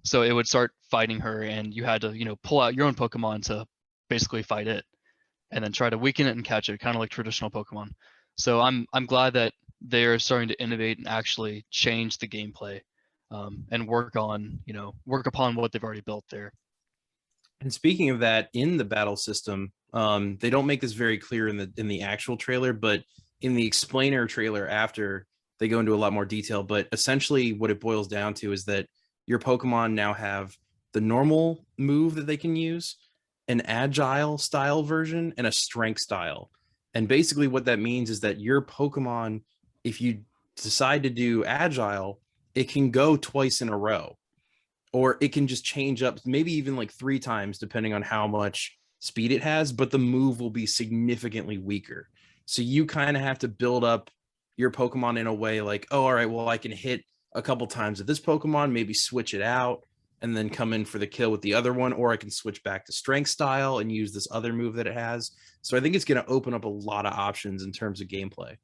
So it would start fighting her, and you had to pull out your own Pokemon to basically fight it, and then try to weaken it and catch it, kind of like traditional Pokemon. So I'm glad that they're starting to innovate and actually change the gameplay, and work upon what they've already built there. And speaking of that, in the battle system, they don't make this very clear in the actual trailer, but in the explainer trailer after, they go into a lot more detail. But essentially what it boils down to is that your Pokemon now have the normal move that they can use, an agile style version, and a strength style. And basically what that means is that your Pokemon, if you decide to do agile, it can go twice in a row, or it can just change up, maybe even like 3 times, depending on how much speed it has, but the move will be significantly weaker. So you kind of have to build up your Pokemon in a way like, oh, all right, well, I can hit a couple times of this Pokemon, maybe switch it out. and then come in for the kill with the other one, or I can switch back to strength style and use this other move that it has. So I think it's going to open up a lot of options in terms of gameplay.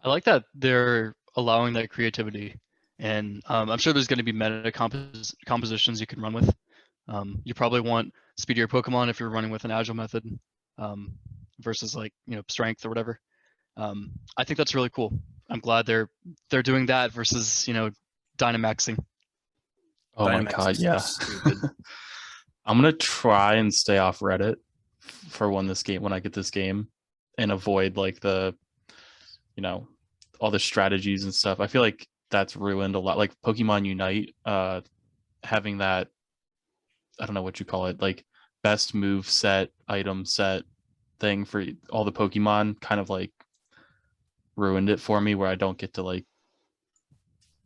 I like that they're allowing that creativity, and I'm sure there's going to be meta compositions you can run with. You probably want speedier Pokemon if you're running with an agile method, versus like strength or whatever. I think that's really cool. I'm glad they're doing that versus Dynamaxing. Oh my Dynamax god, is so yeah. stupid. I'm gonna try and stay off Reddit for when I get this game, and avoid like the all the strategies and stuff. I feel like that's ruined a lot. Like Pokemon Unite, having that, I don't know what you call it, like best move set, item set thing for all the Pokemon kind of like ruined it for me, where I don't get to like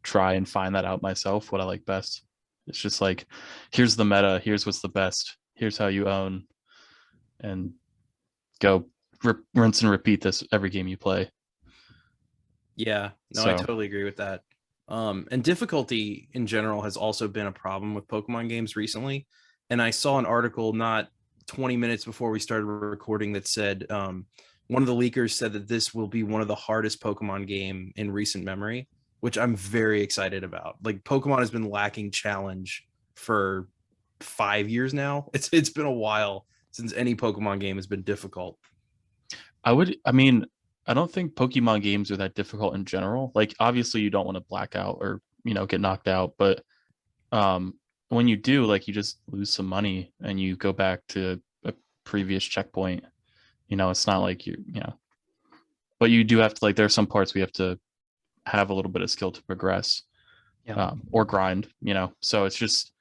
try and find that out myself, what I like best. It's just like, here's the meta, here's what's the best, here's how you own, and go rinse and repeat this every game you play. Yeah, no, I totally agree with that. And difficulty in general has also been a problem with Pokemon games recently. And I saw an article not 20 minutes before we started recording that said one of the leakers said that this will be one of the hardest Pokemon game in recent memory, which I'm very excited about. Like Pokemon has been lacking challenge for 5 years now. It's been a while since any Pokemon game has been difficult. I don't think Pokemon games are that difficult in general. Like, obviously, you don't want to black out or get knocked out, but when you do, like, you just lose some money and you go back to a previous checkpoint. It's not like but you do have to, like, there are some parts we have to have a little bit of skill to progress, or grind. So it's just,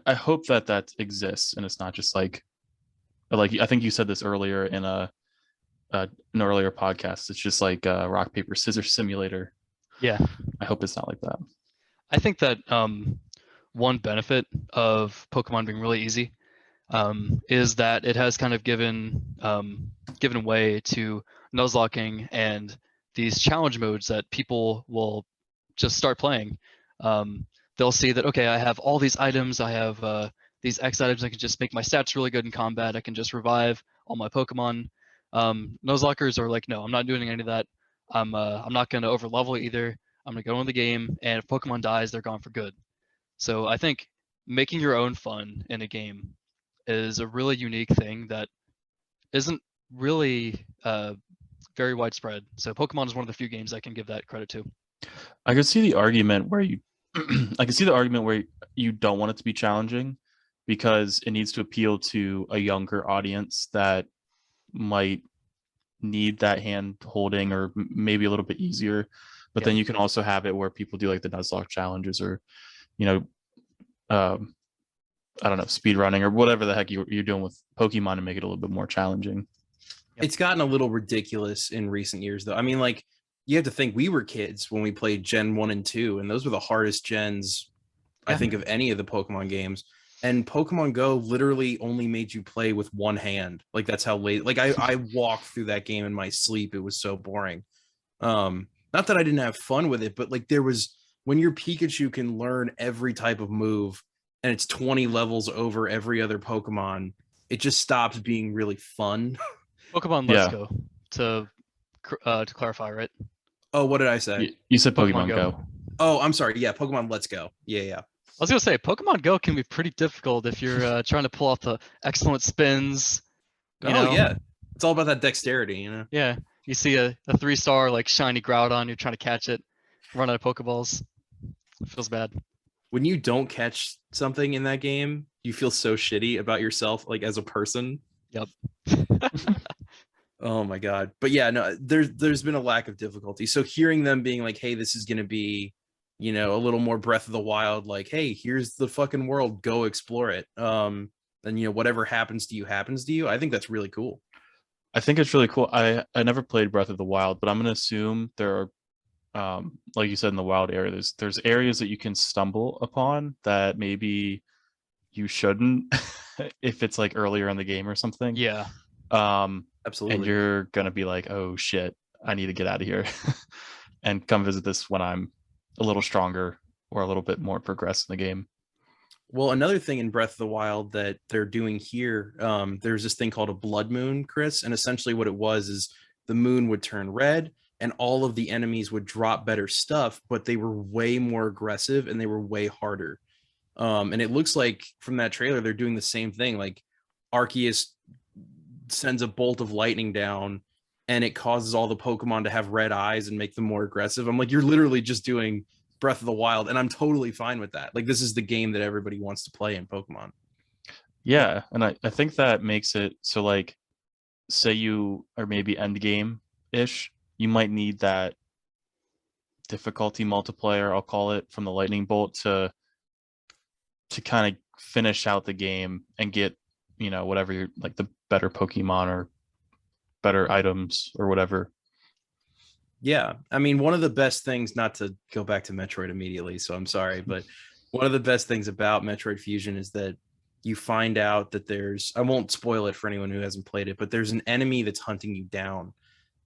I hope that exists and it's not just like I think you said this earlier in an earlier podcast. It's just like rock paper scissors simulator. Yeah, I hope it's not like that. I think that one benefit of Pokemon being really easy is that it has kind of given way to Nuzlocking and these challenge modes that people will just start playing. They'll see that, okay, I have all these items, I have these X items, I can just make my stats really good in combat, I can just revive all my Pokemon. Nuzlockers are like, no, I'm not doing any of that. I'm not going to overlevel either. I'm going to go in the game, and if Pokemon dies, they're gone for good. So I think making your own fun in a game is a really unique thing that isn't really very widespread. So Pokemon is one of the few games I can give that credit to. I could see the argument where you don't want it to be challenging because it needs to appeal to a younger audience that might need that hand holding or maybe a little bit easier. But then you can also have it where people do like the Nuzlocke challenges or I don't know, speed running or whatever the heck you're doing with Pokemon and make it a little bit more challenging. It's gotten a little ridiculous in recent years, though. I mean, like, you have to think we were kids when we played Gen 1 and 2, and those were the hardest gens, I think, of any of the Pokemon games. And Pokemon Go literally only made you play with one hand. Like, that's how late. Like, I walked through that game in my sleep. It was so boring. Not that I didn't have fun with it, but, like, there was... When your Pikachu can learn every type of move, and it's 20 levels over every other Pokemon, it just stops being really fun. Pokemon Let's Go, to clarify, right? Oh, what did I say? You said Pokemon Go. Oh, I'm sorry. Yeah, Pokemon Let's Go. Yeah. I was going to say, Pokemon Go can be pretty difficult if you're trying to pull off the excellent spins. Yeah. It's all about that dexterity, Yeah. You see a 3-star, like, shiny Groudon, you're trying to catch it, run out of Pokeballs. It feels bad. When you don't catch something in that game, you feel so shitty about yourself, like, as a person. Yep. Oh my god. But yeah, no, there's been a lack of difficulty. So hearing them being like, hey, this is going to be, a little more Breath of the Wild, like, hey, here's the fucking world, go explore it. And whatever happens to you, I think that's really cool. I think it's really cool. I never played Breath of the Wild, but I'm going to assume there are, like you said, in the wild area, there's areas that you can stumble upon that maybe you shouldn't if it's like earlier in the game or something. Yeah. Absolutely. And you're gonna be like, oh shit, I need to get out of here and come visit this when I'm a little stronger or a little bit more progressed in the game. Well, another thing in Breath of the Wild that they're doing here, there's this thing called a blood moon, Chris, and essentially what it was is the moon would turn red and all of the enemies would drop better stuff, but they were way more aggressive and they were way harder. And it looks like from that trailer they're doing the same thing. Like Arceus sends a bolt of lightning down and it causes all the Pokemon to have red eyes and make them more aggressive. I'm like, you're literally just doing Breath of the Wild, and I'm totally fine with that. Like, this is the game that everybody wants to play in Pokemon. Yeah, and I think that makes it so, like, say you are maybe end game ish, you might need that difficulty multiplier, I'll call it, from the lightning bolt to kind of finish out the game and get, you know, whatever you're like, the better Pokemon or better items or whatever. Yeah, I mean, one of the best things, not to go back to Metroid immediately, so I'm sorry, but one of the best things about Metroid Fusion is that you find out that there's, I won't spoil it for anyone who hasn't played it, but there's an enemy that's hunting you down.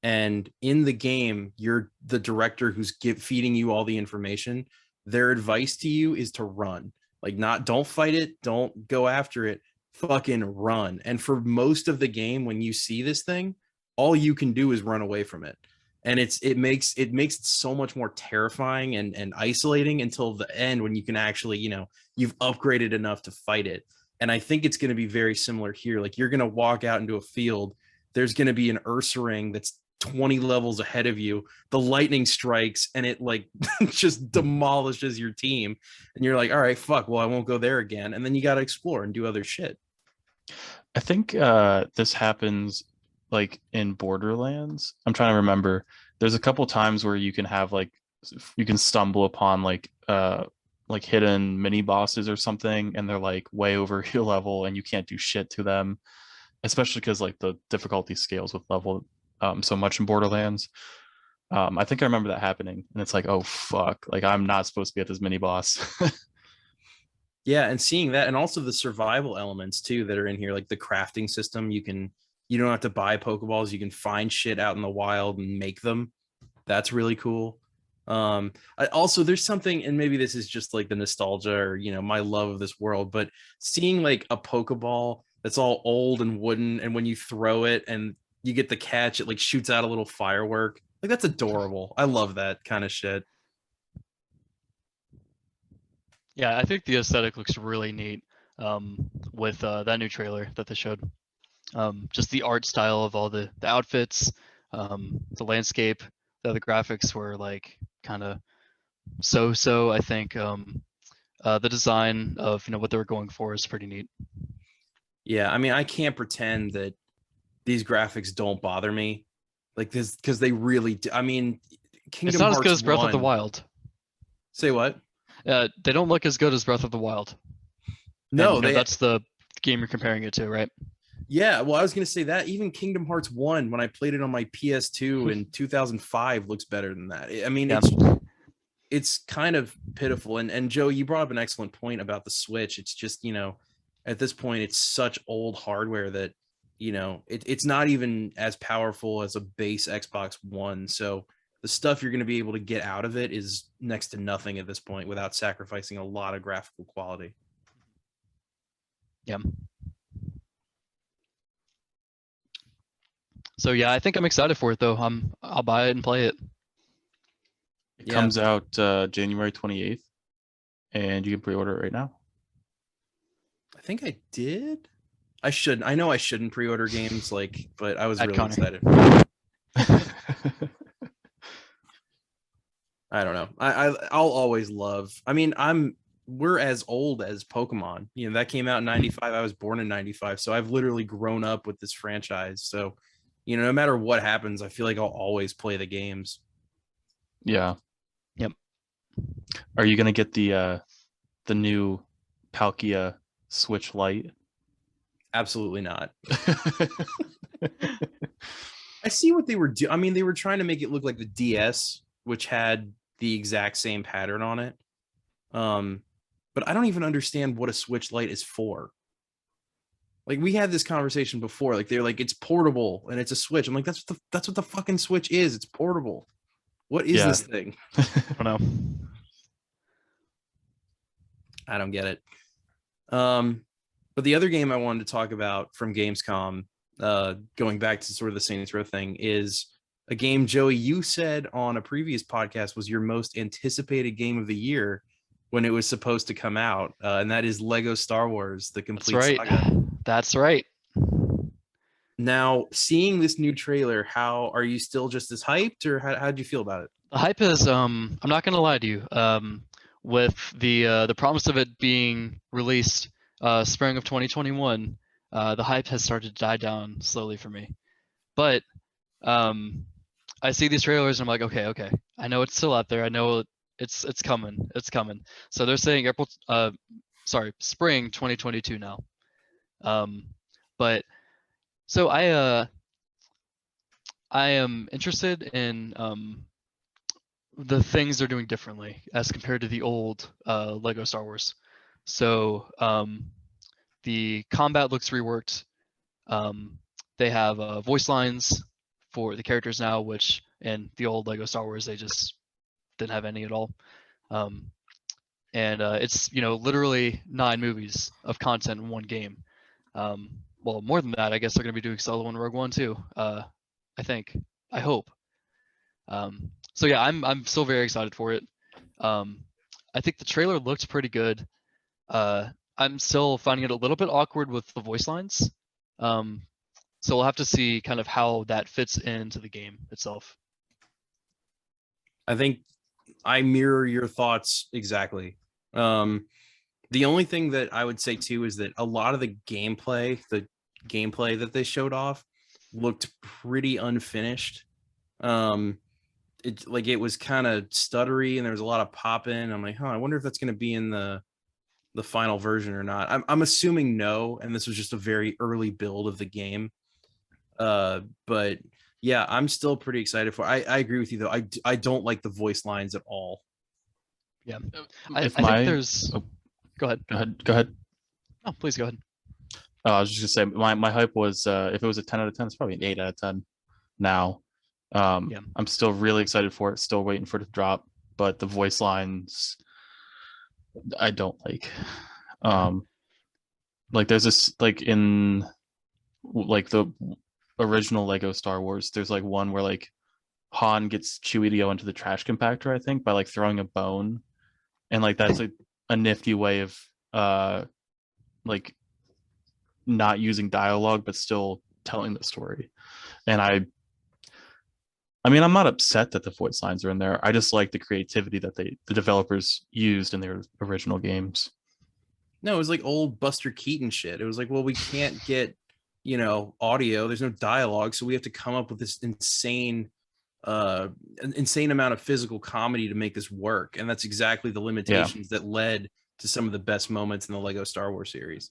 And in the game, you're the director who's feeding you all the information. Their advice to you is to run. Like, don't fight it, don't go after it, fucking run. And for most of the game, when you see this thing, all you can do is run away from it. And it makes it so much more terrifying and isolating until the end, when you can actually, you know, you've upgraded enough to fight it. And I think it's going to be very similar here. Like, you're going to walk out into a field, there's going to be an Ursaring that's 20 levels ahead of you, the lightning strikes and it like just demolishes your team, and you're like, all right, fuck, well, I won't go there again. And then you got to explore and do other shit. I think this happens like in Borderlands. I'm trying to remember. There's a couple times where you can have like, you can stumble upon like hidden mini bosses or something, and they're like way over your level and you can't do shit to them, especially because like the difficulty scales with level so much in Borderlands. I think I remember that happening, and it's like, oh fuck, like I'm not supposed to be at this mini boss. Yeah, and seeing that, and also the survival elements too that are in here, like the crafting system. You don't have to buy Pokeballs. You can find shit out in the wild and make them. That's really cool. Also, there's something, and maybe this is just like the nostalgia or, you know, my love of this world, but seeing like a Pokeball that's all old and wooden, and when you throw it and you get the catch, it like shoots out a little firework. Like, that's adorable. I love that kind of shit. Yeah, I think the aesthetic looks really neat with that new trailer that they showed. Just the art style of all the outfits, the landscape, the graphics were like kind of so. I think the design of, you know, what they were going for is pretty neat. Yeah, I mean, I can't pretend that these graphics don't bother me, like this, because they really do. I mean, Kingdom It's not Hearts as good as Breath of the 1 Wild. Say what? They don't look as good as Breath of the Wild. No, and, you know, that's the game you're comparing it to, right? Yeah, well, I was going to say that even Kingdom Hearts 1, when I played it on my PS2 in 2005, looks better than that. I mean, Yeah. it's kind of pitiful. And Joe, you brought up an excellent point about the Switch. It's just, you know, at this point, it's such old hardware that, you know, it's not even as powerful as a base Xbox One. So the stuff you're going to be able to get out of it is next to nothing at this point without sacrificing a lot of graphical quality. Yeah. So yeah, I think I'm excited for it though. I'll buy it and play it. It comes out January 28th, and you can pre-order it right now. I think I did. I know I shouldn't pre-order games, like, but I was really Connor. excited. I don't know. I'll always love. I mean, we're as old as Pokemon. You know, that came out in 95. I was born in 95. So I've literally grown up with this franchise. So, you know, no matter what happens, I feel like I'll always play the games. Yeah. Yep. Are you gonna get the new Palkia Switch Lite? Absolutely not. I see what they were doing. I mean, they were trying to make it look like the DS, which had the exact same pattern on it. But I don't even understand what a Switch Lite is for. Like, we had this conversation before. Like, they're like, it's portable and it's a Switch. I'm like, that's what the fucking Switch is. It's portable. What is this thing? I don't know. I don't get it. But the other game I wanted to talk about from Gamescom, going back to sort of the Saints Row thing, is a game, Joey, you said on a previous podcast was your most anticipated game of the year when it was supposed to come out, and that is Lego Star Wars: The Complete That's right. Saga. That's right. Now, seeing this new trailer, how are you still just as hyped, or how'd you feel about it? The hype is I'm not gonna lie to you. With the promise of it being released spring of 2021, the hype has started to die down slowly for me. But I see these trailers and I'm like, okay, I know it's still out there. I know it's coming. It's coming. So they're saying spring 2022 now. But so I am interested in the things they're doing differently as compared to the old Lego Star Wars. So the combat looks reworked. They have voice lines for the characters now, which in the old Lego Star Wars they just didn't have any at all. And it's literally 9 movies of content in one game. Well, more than that, I guess they're going to be doing Solo and Rogue One too. I think. I hope. So yeah, I'm still very excited for it. I think the trailer looked pretty good. I'm still finding it a little bit awkward with the voice lines. So we'll have to see kind of how that fits into the game itself. I think I mirror your thoughts exactly. The only thing that I would say too is that a lot of the gameplay that they showed off looked pretty unfinished. It was kind of stuttery and there was a lot of popping. I'm like, I wonder if that's going to be in the final version or not. I'm assuming no, and this was just a very early build of the game. But yeah, I'm still pretty excited for it. I agree with you though. I don't like the voice lines at all. Yeah. I think there's Go ahead. Go ahead. Oh, please go ahead. I was just gonna say my hype was if it was a 10 out of 10, it's probably an 8 out of 10 now. I'm still really excited for it, still waiting for it to drop, but the voice lines I don't like. Like there's this in the original Lego Star Wars, there's one where Han gets Chewie to go into the trash compactor, I think, by throwing a bone, and that's a nifty way of not using dialogue but still telling the story. And I mean, I'm not upset that the voice lines are in there. I just like the creativity that the developers used in their original games. No, it was like old Buster Keaton shit. It was like, well, we can't get audio. There's no dialogue, so we have to come up with this insane amount of physical comedy to make this work. And that's exactly the limitations that led to some of the best moments in the Lego Star Wars series.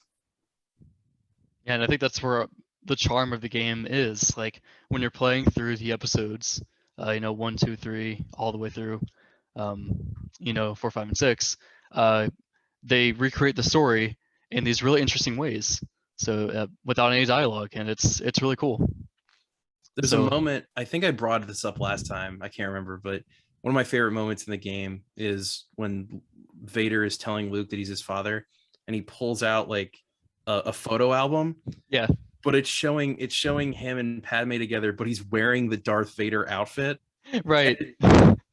Yeah, and I think that's where the charm of the game is. When you're playing through the episodes, 1, 2, 3, all the way through, 4, 5, and 6, they recreate the story in these really interesting ways. So without any dialogue, and it's really cool. There's a moment, I think I brought this up last time, I can't remember, but one of my favorite moments in the game is when Vader is telling Luke that he's his father, and he pulls out a photo album. Yeah. But it's showing him and Padme together, but he's wearing the Darth Vader outfit. Right.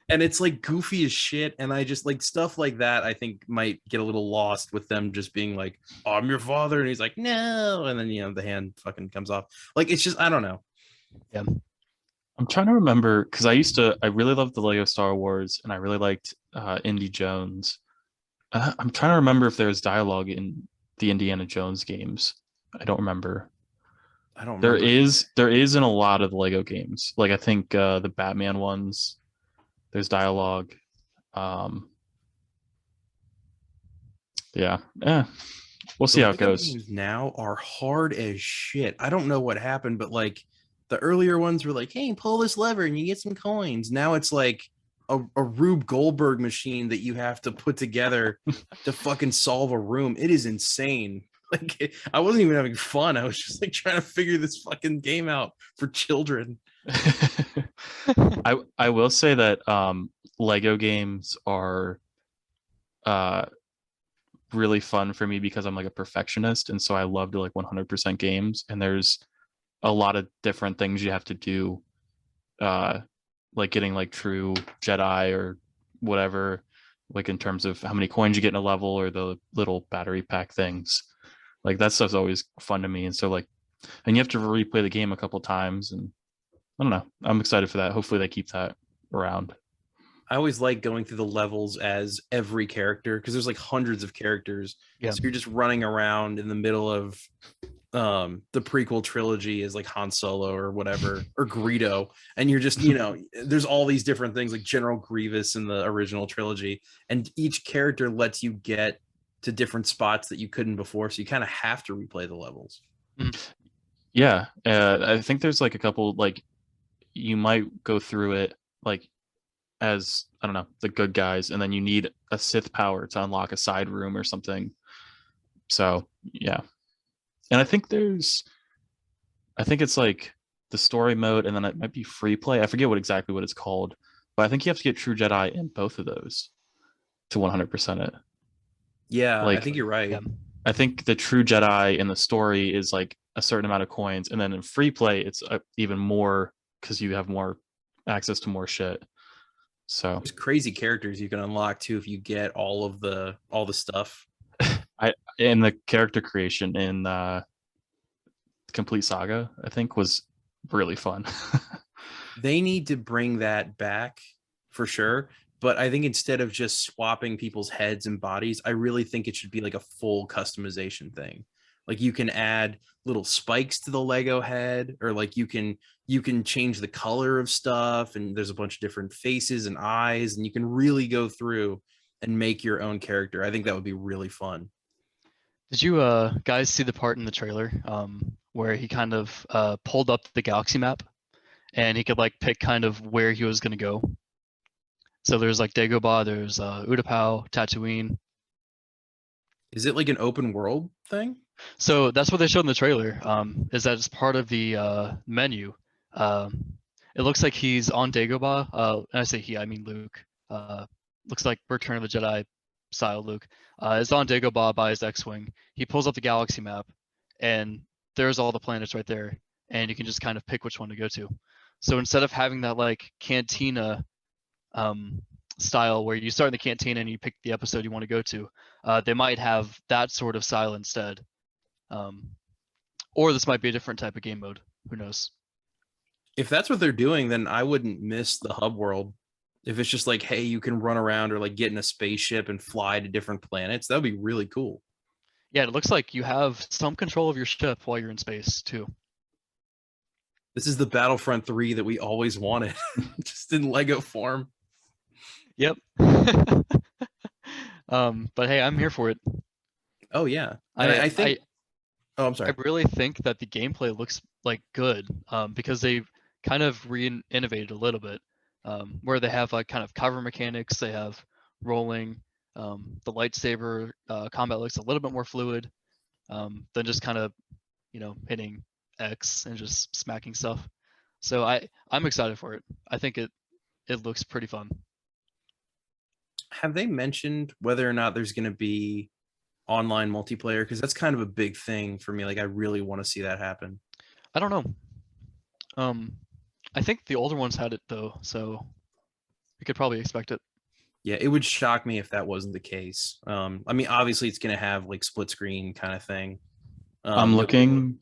And it's goofy as shit. And I just stuff like that, I think might get a little lost with them just being oh, I'm your father. And he's like, no. And then, the hand fucking comes off. It's just, I don't know. Yeah. I'm trying to remember, because I really loved the Lego Star Wars and I really liked Indy Jones. I'm trying to remember if there's dialogue in the Indiana Jones games. I don't remember. There is in a lot of the Lego games. I think the Batman ones, there's dialogue. Yeah. We'll see how it goes. Games now are hard as shit. I don't know what happened, but the earlier ones were hey, pull this lever and you get some coins. Now it's a Rube Goldberg machine that you have to put together to fucking solve a room. It is insane. I wasn't even having fun. I was just trying to figure this fucking game out for children. I will say that Lego games are really fun for me because I'm like a perfectionist, and so I love to like 100% games, and there's a lot of different things you have to do, like getting like true Jedi or whatever, like in terms of how many coins you get in a level or the little battery pack things. Like that stuff's always fun to me, and so like, and you have to replay the game a couple times, and I don't know. I'm excited for that. Hopefully they keep that around. I always like going through the levels as every character because there's like hundreds of characters. Yeah. So you're just running around in the middle of the prequel trilogy is like Han Solo or whatever, or Greedo, and you're just, there's all these different things like General Grievous in the original trilogy, and each character lets you get to different spots that you couldn't before, so you kind of have to replay the levels. Yeah, I think there's like a couple, like you might go through it like as, I don't know, the good guys, and then you need a Sith power to unlock a side room or something. So yeah, and I think it's like the story mode, and then it might be free play. I forget exactly what it's called, but I think you have to get True Jedi in both of those to 100% it. Yeah, Like, I think you're right. Yeah. I think the True Jedi in the story is like a certain amount of coins, and then in free play it's even more because you have more access to more shit. So There's crazy characters you can unlock too if you get all the stuff. and the character creation in Complete Saga, I think, was really fun. They need to bring that back for sure, but I think instead of just swapping people's heads and bodies, I really think it should be like a full customization thing. Like you can add little spikes to the Lego head, or like you can change the color of stuff, and there's a bunch of different faces and eyes, and you can really go through and make your own character. I think that would be really fun. Did you guys see the part in the trailer where he kind of pulled up the galaxy map and he could like pick kind of where he was gonna go? So there's like Dagobah, there's Utapau, Tatooine. Is it like an open world thing? So that's what they showed in the trailer. Is that it's part of the menu. It looks like he's on Dagobah. And I say he, I mean Luke. Looks like Return of the Jedi style Luke. Is on Dagobah by his X-wing. He pulls up the galaxy map, and there's all the planets right there, and you can just kind of pick which one to go to. So instead of having that like cantina style where you start in the cantina and you pick the episode you want to go to, they might have that sort of style instead. Or this might be a different type of game mode. Who knows? If that's what they're doing, then I wouldn't miss the hub world. If it's just like, hey, you can run around or like get in a spaceship and fly to different planets, that would be really cool. Yeah, it looks like you have some control of your ship while you're in space too. This is the Battlefront 3 that we always wanted, just in Lego form. Yep. But hey, I'm here for it. Oh yeah, and I think. Oh, I'm sorry. I really think that the gameplay looks like good because they kind of innovated a little bit, where they have like kind of cover mechanics. They have rolling. The lightsaber combat looks a little bit more fluid than just kind of, hitting X and just smacking stuff. So I'm excited for it. I think it looks pretty fun. Have they mentioned whether or not there's going to be online multiplayer? Because that's kind of a big thing for me. Like I really want to see that happen. I don't know. I think the older ones had it though, so we could probably expect it. Yeah, it would shock me if that wasn't the case. I mean, obviously it's going to have like split screen kind of thing. I'm looking.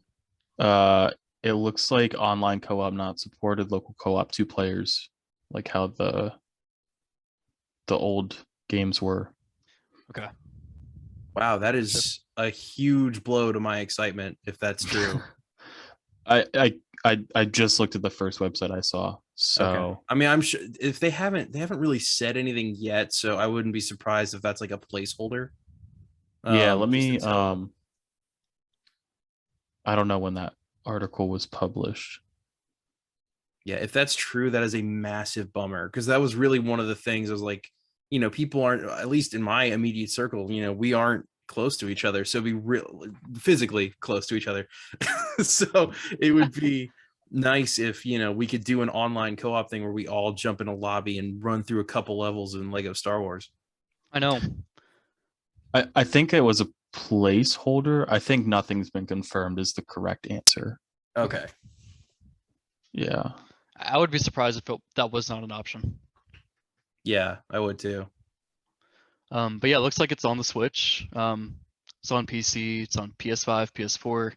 It looks like online co-op not supported, local co-op 2 players, like how the old games were. Okay. Wow, that is a huge blow to my excitement if that's true. I just looked at the first website I saw. So okay. I mean, I'm sure if they haven't really said anything yet, so I wouldn't be surprised if that's like a placeholder. Yeah, let me I don't know when that article was published. Yeah, if that's true, that is a massive bummer, because that was really one of the things. I was like, people aren't, at least in my immediate circle, we aren't close to each other, so be real physically close to each other. So it would be nice if we could do an online co-op thing where we all jump in a lobby and run through a couple levels in Lego Star Wars. I know. I think it was a placeholder. I think nothing's been confirmed is the correct answer. Okay. Yeah. I would be surprised if that was not an option. Yeah, I would too. But yeah, it looks like it's on the Switch. It's on PC. It's on PS5,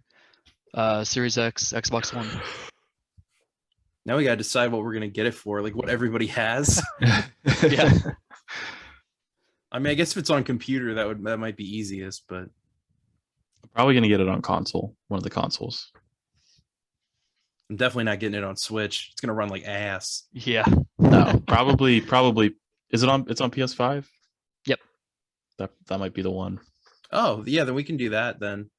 PS4, Series X, Xbox One. Now we gotta decide what we're gonna get it for, like what everybody has. Yeah. I mean, I guess if it's on computer, that might be easiest, but I'm probably gonna get it on console, one of the consoles. I'm definitely not getting it on Switch. It's gonna run like ass. Yeah. No, probably. Is it on? It's on PS5. Yep. That might be the one. Oh yeah, then we can do that then.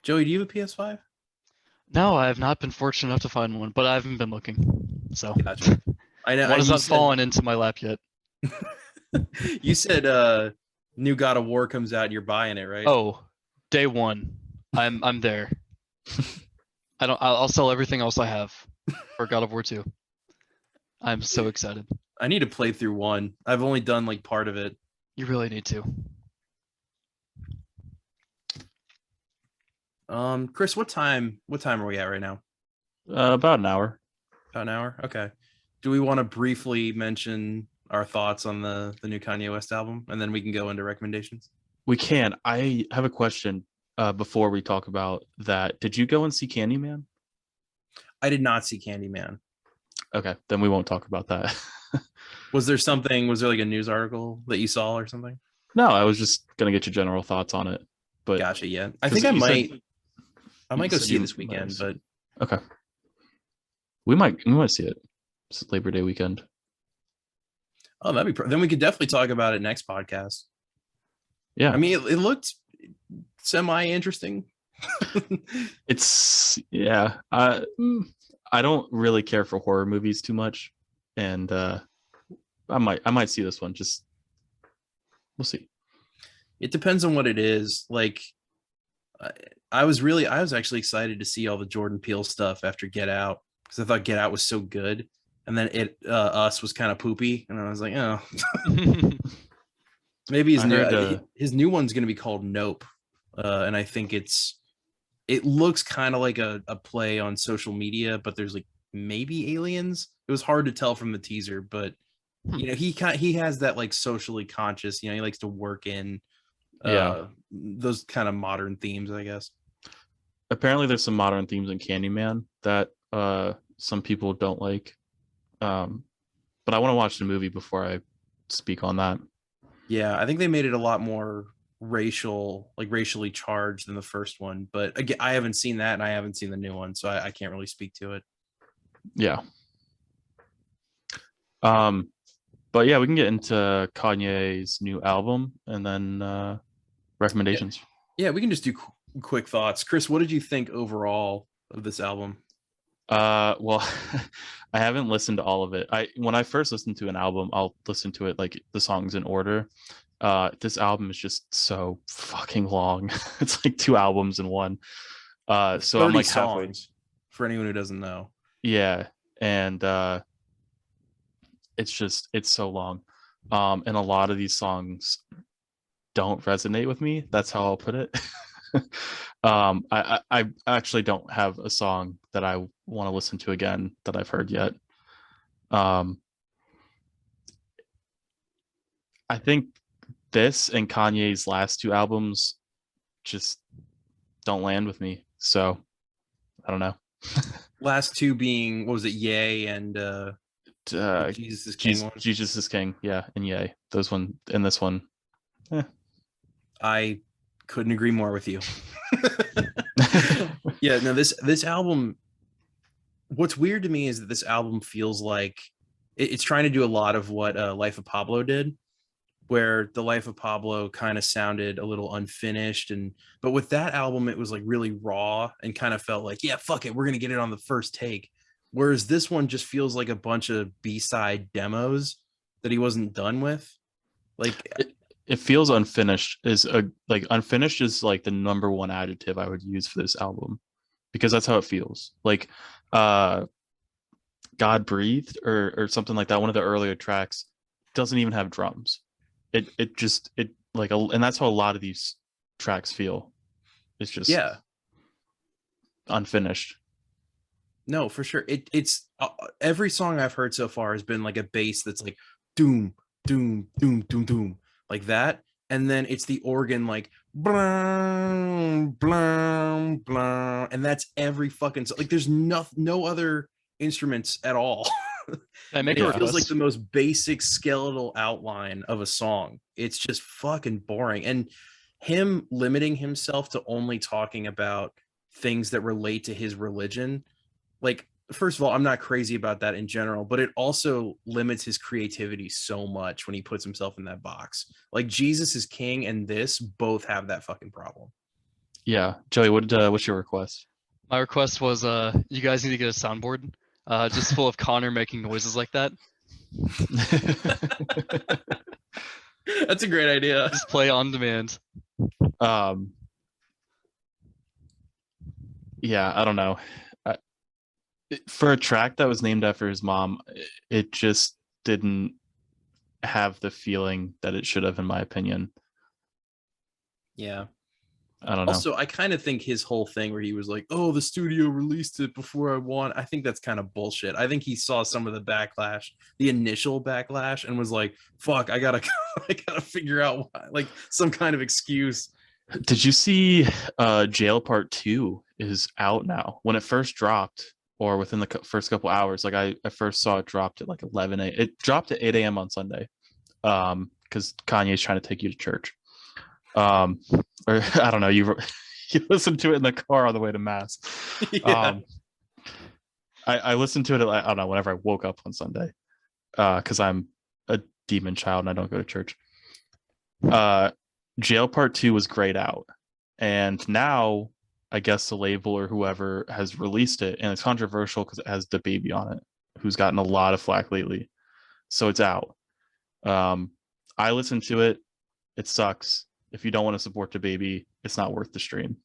Joey, do you have a PS5? No, I have not been fortunate enough to find one, but I haven't been looking. So Gotcha. I know one has you not said- fallen into my lap yet. You said new God of War comes out and you're buying it, right? Oh, day one. I'm there. I'll sell everything else I have for God of War 2. I'm so excited. I need to play through 1. I've only done like part of it. You really need to. Chris, what time are we at right now? About an hour. About an hour? Okay. Do we want to briefly mention our thoughts on the new Kanye West album, and then we can go into recommendations? We can. I have a question before we talk about that. Did you go and see Candyman? I did not see Candyman. Okay, then we won't talk about that. Was there like a news article that you saw or something? No, I was just gonna get your general thoughts on it. But Gotcha. Yeah, I think I might go said see it you this weekend, might. but okay, we might see it. It's Labor Day weekend. oh, then we could definitely talk about it next podcast. Yeah, I mean, it looked semi-interesting. it's yeah. I don't really care for horror movies too much, and I might see this one. Just we'll see. It depends on what it is. Like, I was actually excited to see all the Jordan Peele stuff after Get Out, because I thought Get Out was so good, and then Us was kind of poopy, and I was like, oh, maybe his new one's gonna be called Nope, and I think it looks kind of like a play on social media, but there's like maybe aliens. It was hard to tell from the teaser, but you know, he has that like socially conscious, you know, he likes to work in those kind of modern themes, I guess. Apparently there's some modern themes in Candyman that some people don't like, but I want to watch the movie before I speak on that. Yeah, I think they made it a lot more racially charged than the first one, but again, I haven't seen that, and I haven't seen the new one, so I can't really speak to it. Yeah. But yeah, we can get into Kanye's new album and then recommendations. Yeah, we can just do quick thoughts. Chris, what did you think overall of this album? Well, I haven't listened to all of it. When I first listen to an album, I'll listen to it like the songs in order. This album is just so fucking long. It's like 2 albums in one. So I'm like halfway. Songs, for anyone who doesn't know. Yeah, and it's so long, and a lot of these songs don't resonate with me. That's how I'll put it. I actually don't have a song that I want to listen to again that I've heard yet. I think this and Kanye's last 2 albums just don't land with me. So I don't know. Last 2 being, what was it, Yay and Jesus is King. Jesus is King, yeah, and Yay. Those one and this one. I couldn't agree more with you. Yeah, no, this album, what's weird to me is that this album feels like it's trying to do a lot of what Life of Pablo did, where the Life of Pablo kind of sounded a little unfinished, but with that album it was like really raw and kind of felt like, yeah, fuck it, we're gonna get it on the first take. Whereas this one just feels like a bunch of B-side demos that he wasn't done with. Like it feels unfinished. Unfinished is like the number one adjective I would use for this album, because that's how it feels. Like God Breathed or something like that. One of the earlier tracks doesn't even have drums. It like, and that's how a lot of these tracks feel. It's just unfinished. No, for sure. It's every song I've heard so far has been like a bass that's like doom, doom, doom, doom, doom, like that, and then it's the organ like blam, blam, blam, and that's every fucking like. There's no other instruments at all. Can I make It a feels like request? the most basic skeletal outline of a song. It's just fucking boring, and him limiting himself to only talking about things that relate to his religion, like, first of all, I'm not crazy about that in general, but it also limits his creativity so much when he puts himself in that box. Like Jesus is King and this both have that fucking problem. Yeah, Joey, what's your request? My request was you guys need to get a soundboard just full of Connor making noises like that. That's a great idea. Just play on demand. Yeah, I don't know. For a track that was named after his mom, it just didn't have the feeling that it should have, in my opinion. Yeah. I don't know. Also, I kind of think his whole thing where he was like, oh, the studio released it before I want, I think that's kind of bullshit. I think he saw some of the backlash, the initial backlash, and was like, fuck, I gotta figure out why, like some kind of excuse. Did you see Jail Part 2 is out now? When it first dropped, or within the first couple hours, like I first saw it dropped at like 11 a.m. It dropped at 8 a.m. on Sunday, because Kanye is trying to take you to church. Or I don't know, you listened to it in the car on the way to mass. Yeah. I listened to it, I don't know, whenever I woke up on Sunday, because I'm a demon child and I don't go to church. Jail Part 2 was grayed out, and now I guess the label or whoever has released it, and it's controversial because it has the baby on it, who's gotten a lot of flack lately. So it's out. I listened to it. It sucks. If you don't want to support the baby, it's not worth the stream.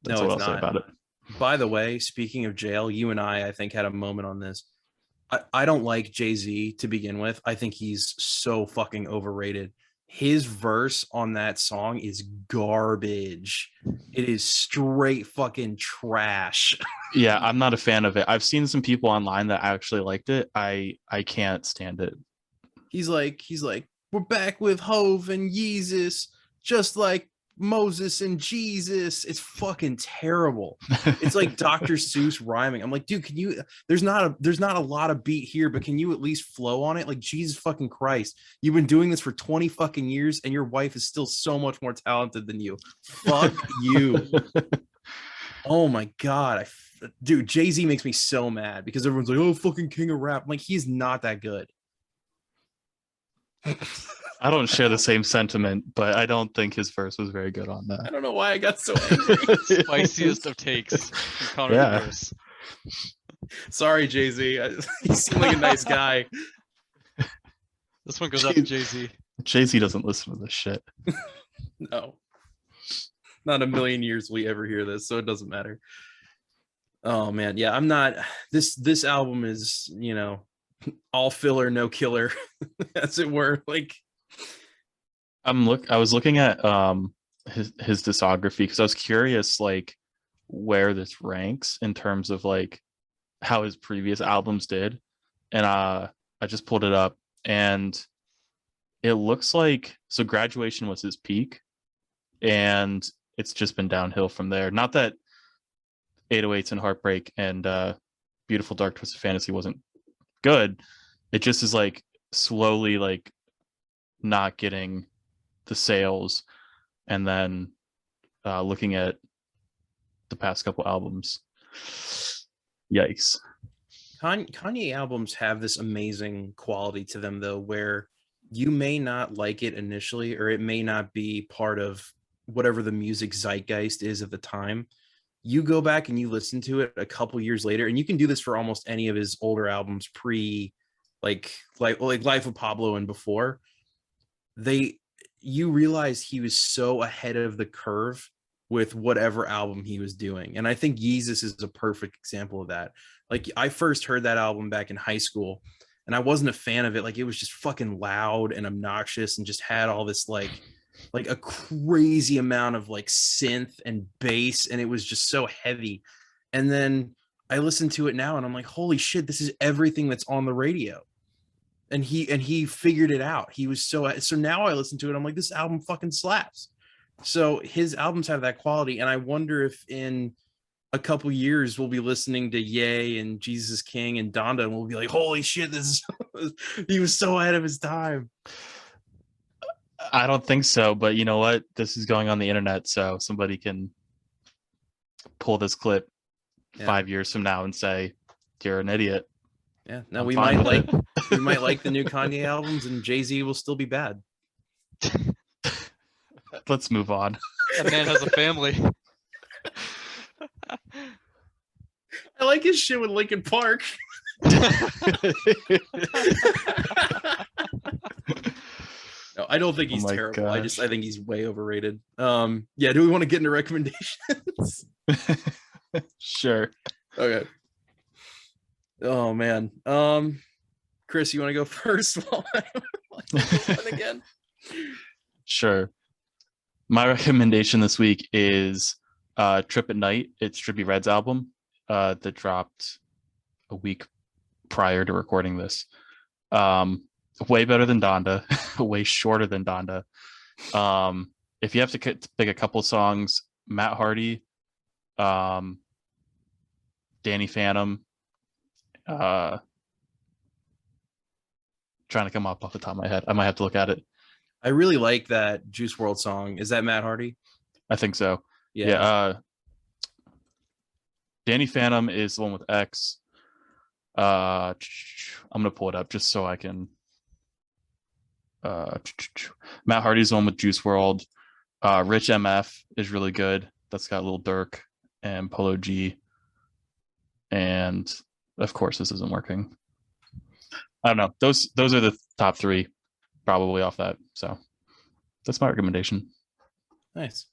That's No, what it's I'll say not. about it. By the way, speaking of jail, you and I think, had a moment on this. I don't like Jay-Z to begin with. I think he's so fucking overrated. His verse on that song is garbage. It is straight fucking trash. Yeah, I'm not a fan of it. I've seen some people online that actually liked it. I can't stand it. He's like, we're back with Hove and Yeezus, just like Moses and Jesus. It's fucking terrible. It's like Dr. Seuss rhyming. I'm like, dude, can you, there's not a lot of beat here, but can you at least flow on it? Like, Jesus fucking Christ, you've been doing this for 20 fucking years and your wife is still so much more talented than you. Fuck you. Oh my God. Dude, Jay-Z makes me so mad because everyone's like, oh, fucking king of rap. I'm like, he's not that good. I don't share the same sentiment, but I don't think his verse was very good on I that. don't know why I got so angry. Spiciest of takes from Connor Yeah. verse. Sorry, Jay-Z. You seem like a nice guy. This one goes out to Jay-Z. Jay-Z doesn't listen to this shit. No. Not a million years will we ever hear this, so it doesn't matter. Oh man, yeah, I'm not. This album is, all filler, no killer, as it were. Like, I was looking at his discography because I was curious like where this ranks in terms of like how his previous albums did, and I just pulled it up and it looks like, so Graduation was his peak and it's just been downhill from there. Not that 808s and Heartbreak and Beautiful Dark Twisted Fantasy wasn't good, it just is like slowly like not getting the sales. And then looking at the past couple albums, yikes. Kanye albums have this amazing quality to them, though, where you may not like it initially, or it may not be part of whatever the music zeitgeist is at the time. You go back and you listen to it a couple years later, and you can do this for almost any of his older albums pre like Life of Pablo and before. You realize he was so ahead of the curve with whatever album he was doing. And I think Yeezus is a perfect example of that. Like, I first heard that album back in high school and I wasn't a fan of it. Like, it was just fucking loud and obnoxious and just had all this like like a crazy amount of like synth and bass, and it was just so heavy. And then I listen to it now and I'm like, holy shit, this is everything that's on the radio. And he figured it out. He was so now I listen to it, I'm like, this album fucking slaps. So his albums have that quality, and I wonder if in a couple years we'll be listening to Ye and Jesus is King and Donda, and we'll be like, holy shit, this is he was so ahead of his time. I don't think so, but you know what? This is going on the internet, so somebody can pull this clip 5 years from now and say, you're an idiot. Yeah. Now I'm we fine might with like we might like the new Kanye albums, and Jay-Z will still be bad. Let's move on. That man has a family. I like his shit with Linkin Park. No, I don't think he's terrible. I think he's way overrated. Yeah, do we want to get into recommendations? Sure. Okay. Oh man. Chris, you want to go first? Again. Sure. My recommendation this week is Trip at Night. It's Trippie Redd's album that dropped a week prior to recording this. Way better than Donda, way shorter than Donda. If you have to pick a couple songs, Matt Hardy, Danny Phantom, trying to come up off the top of my head. I might have to look at it. I really like that Juice WRLD song. Is that Matt Hardy? I think so. Yeah. Danny Phantom is the one with X. I'm gonna pull it up just so I can. Matt Hardy's the one with Juice WRLD. Rich MF is really good. That's got Lil Durk and Polo G. And of course, this isn't working. I don't know. Those are the top three, probably off that. So that's my recommendation. Nice.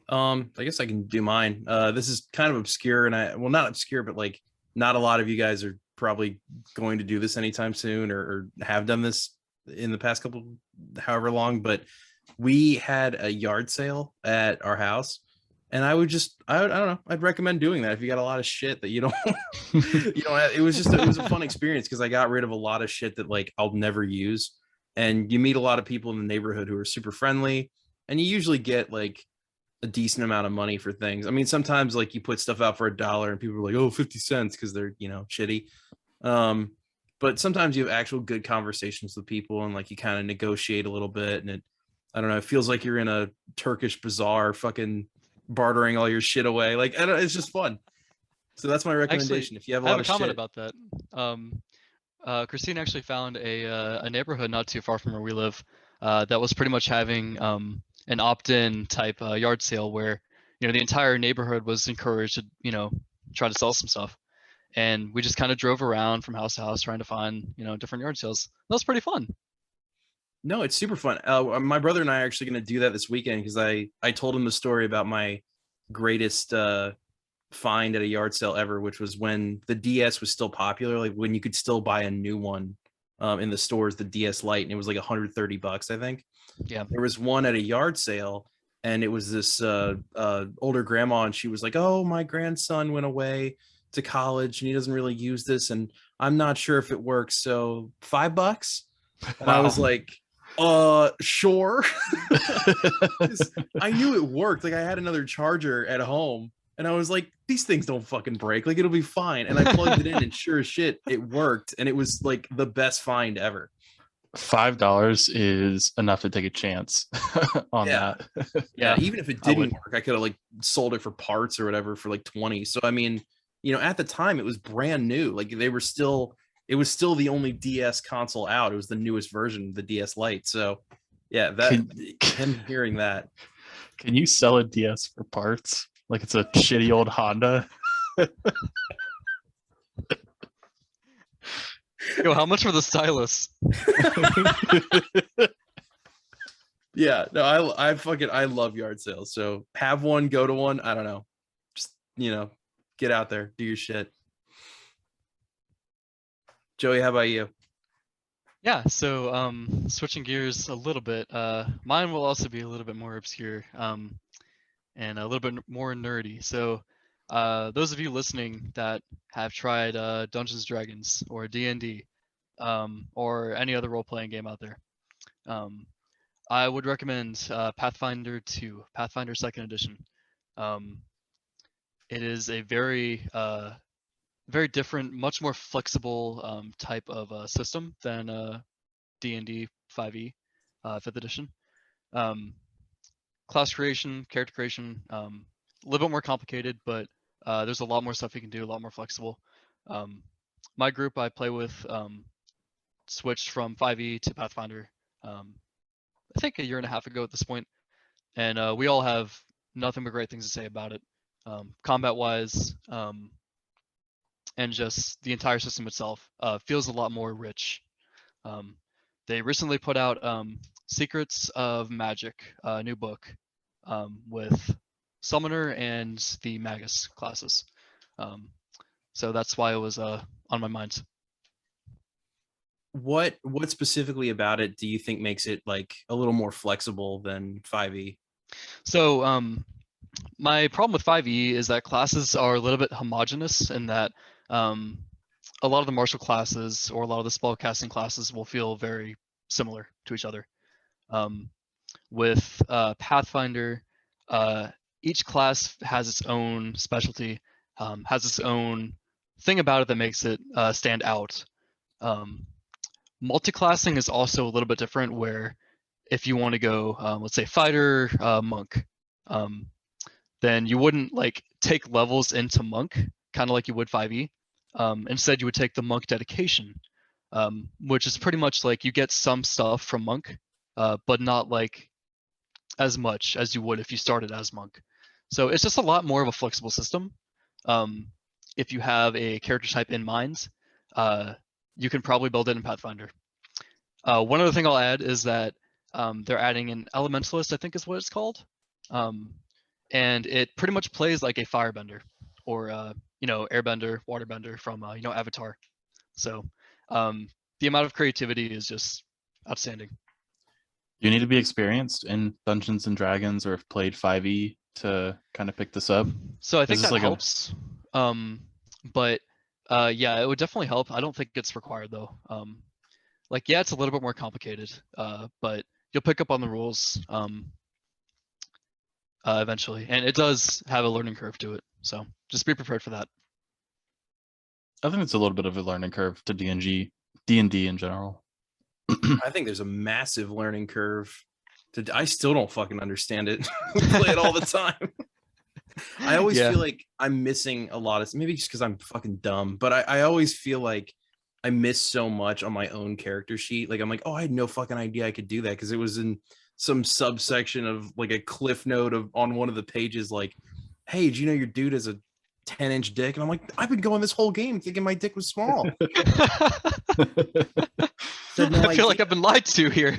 I guess I can do mine. This is kind of obscure, and not obscure, but like not a lot of you guys are probably going to do this anytime soon, or have done this in the past couple, however long. But we had a yard sale at our house, and I don't know. I'd recommend doing that if you got a lot of shit that you don't, it was a fun experience because I got rid of a lot of shit that like I'll never use, and you meet a lot of people in the neighborhood who are super friendly, and you usually get like a decent amount of money for things. I mean, sometimes like you put stuff out for $1 and people are like, oh, 50 cents because they're, shitty. But sometimes you have actual good conversations with people, and like you kind of negotiate a little bit, and I don't know, it feels like you're in a Turkish bazaar fucking bartering all your shit away. Like, I don't know, it's just fun. So that's my recommendation. If you have a lot of comment shit about that. Christine actually found a neighborhood not too far from where we live that was pretty much having an opt-in type yard sale where the entire neighborhood was encouraged to try to sell some stuff, and we just kind of drove around from house to house trying to find different yard sales. That was pretty fun. No, it's super fun. My brother and I are actually going to do that this weekend because I told him the story about my greatest find at a yard sale ever, which was when the DS was still popular, like when you could still buy a new one in the stores, the DS Lite, and it was like $130, I think. Yeah, there was one at a yard sale, and it was this older grandma, and she was like, oh, my grandson went away to college and he doesn't really use this, and I'm not sure if it works, so $5. And wow. I was like, sure. I knew it worked. Like I had another charger at home, and I was like, these things don't fucking break, like it'll be fine. And I plugged it in, and sure as shit, it worked, and it was like the best find ever. $5 is enough to take a chance on that. Yeah, even if it didn't work, I could have like sold it for parts or whatever for like 20. So I mean, at the time it was brand new. Like it was still the only DS console out. It was the newest version of the DS Lite. So yeah, him hearing that. Can you sell a DS for parts? Like it's a shitty old Honda? Yo, how much for the stylus? Yeah, no, I love yard sales. So have one, go to one. I don't know. Just, get out there, do your shit. Joey, how about you? Yeah, so switching gears a little bit, mine will also be a little bit more obscure and a little bit more nerdy. So those of you listening that have tried Dungeons & Dragons or D&D or any other role-playing game out there, I would recommend Pathfinder 2, Pathfinder 2nd Edition. It is a very different, much more flexible type of system than D&D 5e, 5th edition. Class creation, character creation, a little bit more complicated, but there's a lot more stuff you can do, a lot more flexible. My group I play with switched from 5e to Pathfinder, I think a year and a half ago at this point, and we all have nothing but great things to say about it, combat-wise, and just the entire system itself feels a lot more rich. They recently put out Secrets of Magic, a new book with Summoner and the Magus classes. So that's why it was on my mind. What specifically about it do you think makes it like a little more flexible than 5e? So my problem with 5e is that classes are a little bit homogenous in that a lot of the martial classes or a lot of the spellcasting classes will feel very similar to each other. With Pathfinder, each class has its own specialty, has its own thing about it that makes it stand out. Multiclassing is also a little bit different, where if you want to go, let's say fighter, monk, then you wouldn't like take levels into monk, kind of like you would 5e. Instead, you would take the monk dedication, which is pretty much like you get some stuff from monk, but not like as much as you would if you started as monk. So it's just a lot more of a flexible system. If you have a character type in mind, you can probably build it in Pathfinder. One other thing I'll add is that they're adding an elementalist, I think is what it's called, and it pretty much plays like a firebender or airbender, waterbender from Avatar. So the amount of creativity is just outstanding. You need to be experienced in Dungeons and Dragons or have played 5e to kind of pick this up. So I think this that like helps. But yeah, it would definitely help. I don't think it's required though. Yeah, it's a little bit more complicated, but you'll pick up on the rules eventually, and it does have a learning curve to it. So just be prepared for that. I think it's a little bit of a learning curve to D&D in general. I think there's a massive learning curve. I still don't fucking understand it. We play it all the time. I always feel like I'm missing a lot of, maybe just because I'm fucking dumb, but I always feel like I miss so much on my own character sheet. Like I'm like, oh, I had no fucking idea I could do that because it was in some subsection of like a cliff note of on one of the pages, like, hey, did you know your dude has a 10-inch dick? And I'm like, I've been going this whole game thinking my dick was small. I feel like I've been lied to here.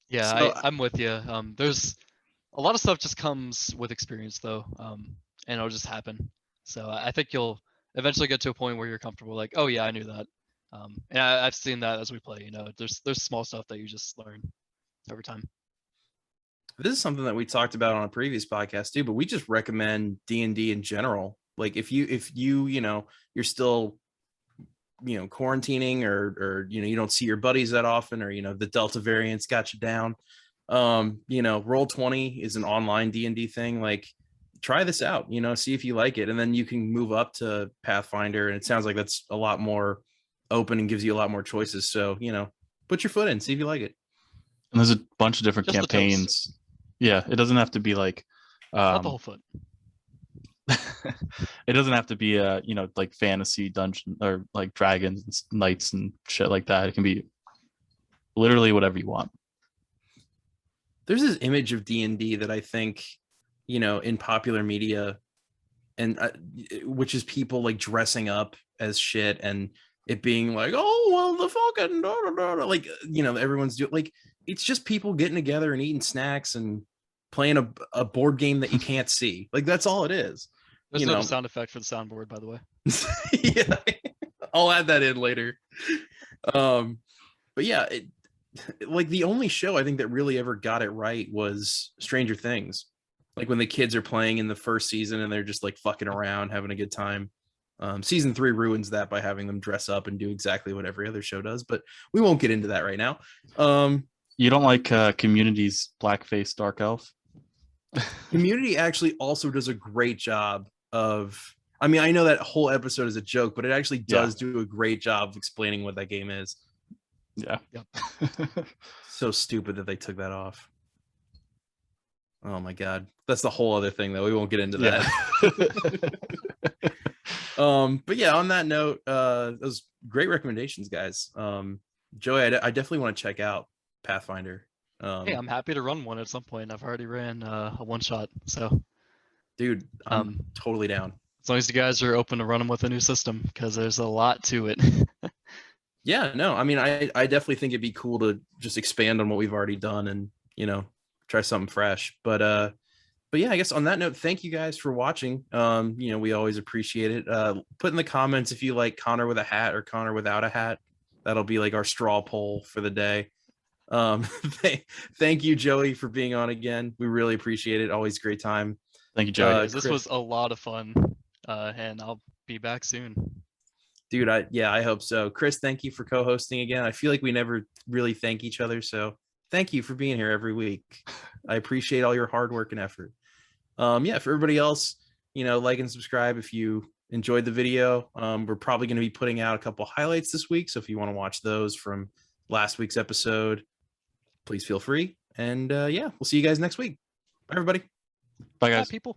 Yeah, so, I'm with you. There's a lot of stuff just comes with experience though, and it'll just happen. So I think you'll eventually get to a point where you're comfortable, like, oh yeah, I knew that. And I've seen that as we play. There's small stuff that you just learn over time. This is something that we talked about on a previous podcast too, but we just recommend D&D in general. Like if you you're still quarantining or you don't see your buddies that often, or the Delta variant's got you down, Roll20 is an online D&D thing. Like try this out, see if you like it, and then you can move up to Pathfinder, and it sounds like that's a lot more open and gives you a lot more choices. So put your foot in, see if you like it. And there's a bunch of different campaigns. Yeah, it doesn't have to be like not the whole foot. It doesn't have to be like fantasy dungeon or like dragons and knights and shit like that. It can be literally whatever you want. There's this image of D&D that I think in popular media, and which is people like dressing up as shit and it being like, oh well, the fucking like everyone's doing, like, it's just people getting together and eating snacks and playing a board game that you can't see. Like that's all it is. There's no sound effect for the soundboard, by the way. Yeah. I'll add that in later. But yeah, like the only show I think that really ever got it right was Stranger Things. Like when the kids are playing in the first season and they're just like fucking around, having a good time. Season 3 ruins that by having them dress up and do exactly what every other show does, but we won't get into that right now. You don't like Community's blackface dark elf? Community actually also does a great job of, I mean, I know that whole episode is a joke, but it actually does do a great job of explaining what that game is. Yeah. Yep. So stupid that they took that off. Oh my god. That's the whole other thing though. We won't get into that. But yeah, on that note, those great recommendations, guys. Joey, I definitely want to check out Pathfinder. Hey, I'm happy to run one at some point. I've already ran a one shot, so dude, I'm totally down. As long as you guys are open to run them with a new system, because there's a lot to it. Yeah, no, I mean, I definitely think it'd be cool to just expand on what we've already done and, you know, try something fresh. But yeah, I guess on that note, thank you guys for watching. You know, we always appreciate it. Put in the comments if you like Connor with a hat or Connor without a hat. That'll be like our straw poll for the day. Thank you, Joey, for being on again. We really appreciate it. Always great time. Thank you, Joey. This was a lot of fun, and I'll be back soon. Dude, I hope so. Chris, thank you for co-hosting again. I feel like we never really thank each other, so thank you for being here every week. I appreciate all your hard work and effort. Yeah, for everybody else, you know, like and subscribe if you enjoyed the video. We're probably going to be putting out a couple highlights this week, so if you want to watch those from last week's episode, please feel free. And yeah, we'll see you guys next week. Bye, everybody. Bye, guys. Bye, people.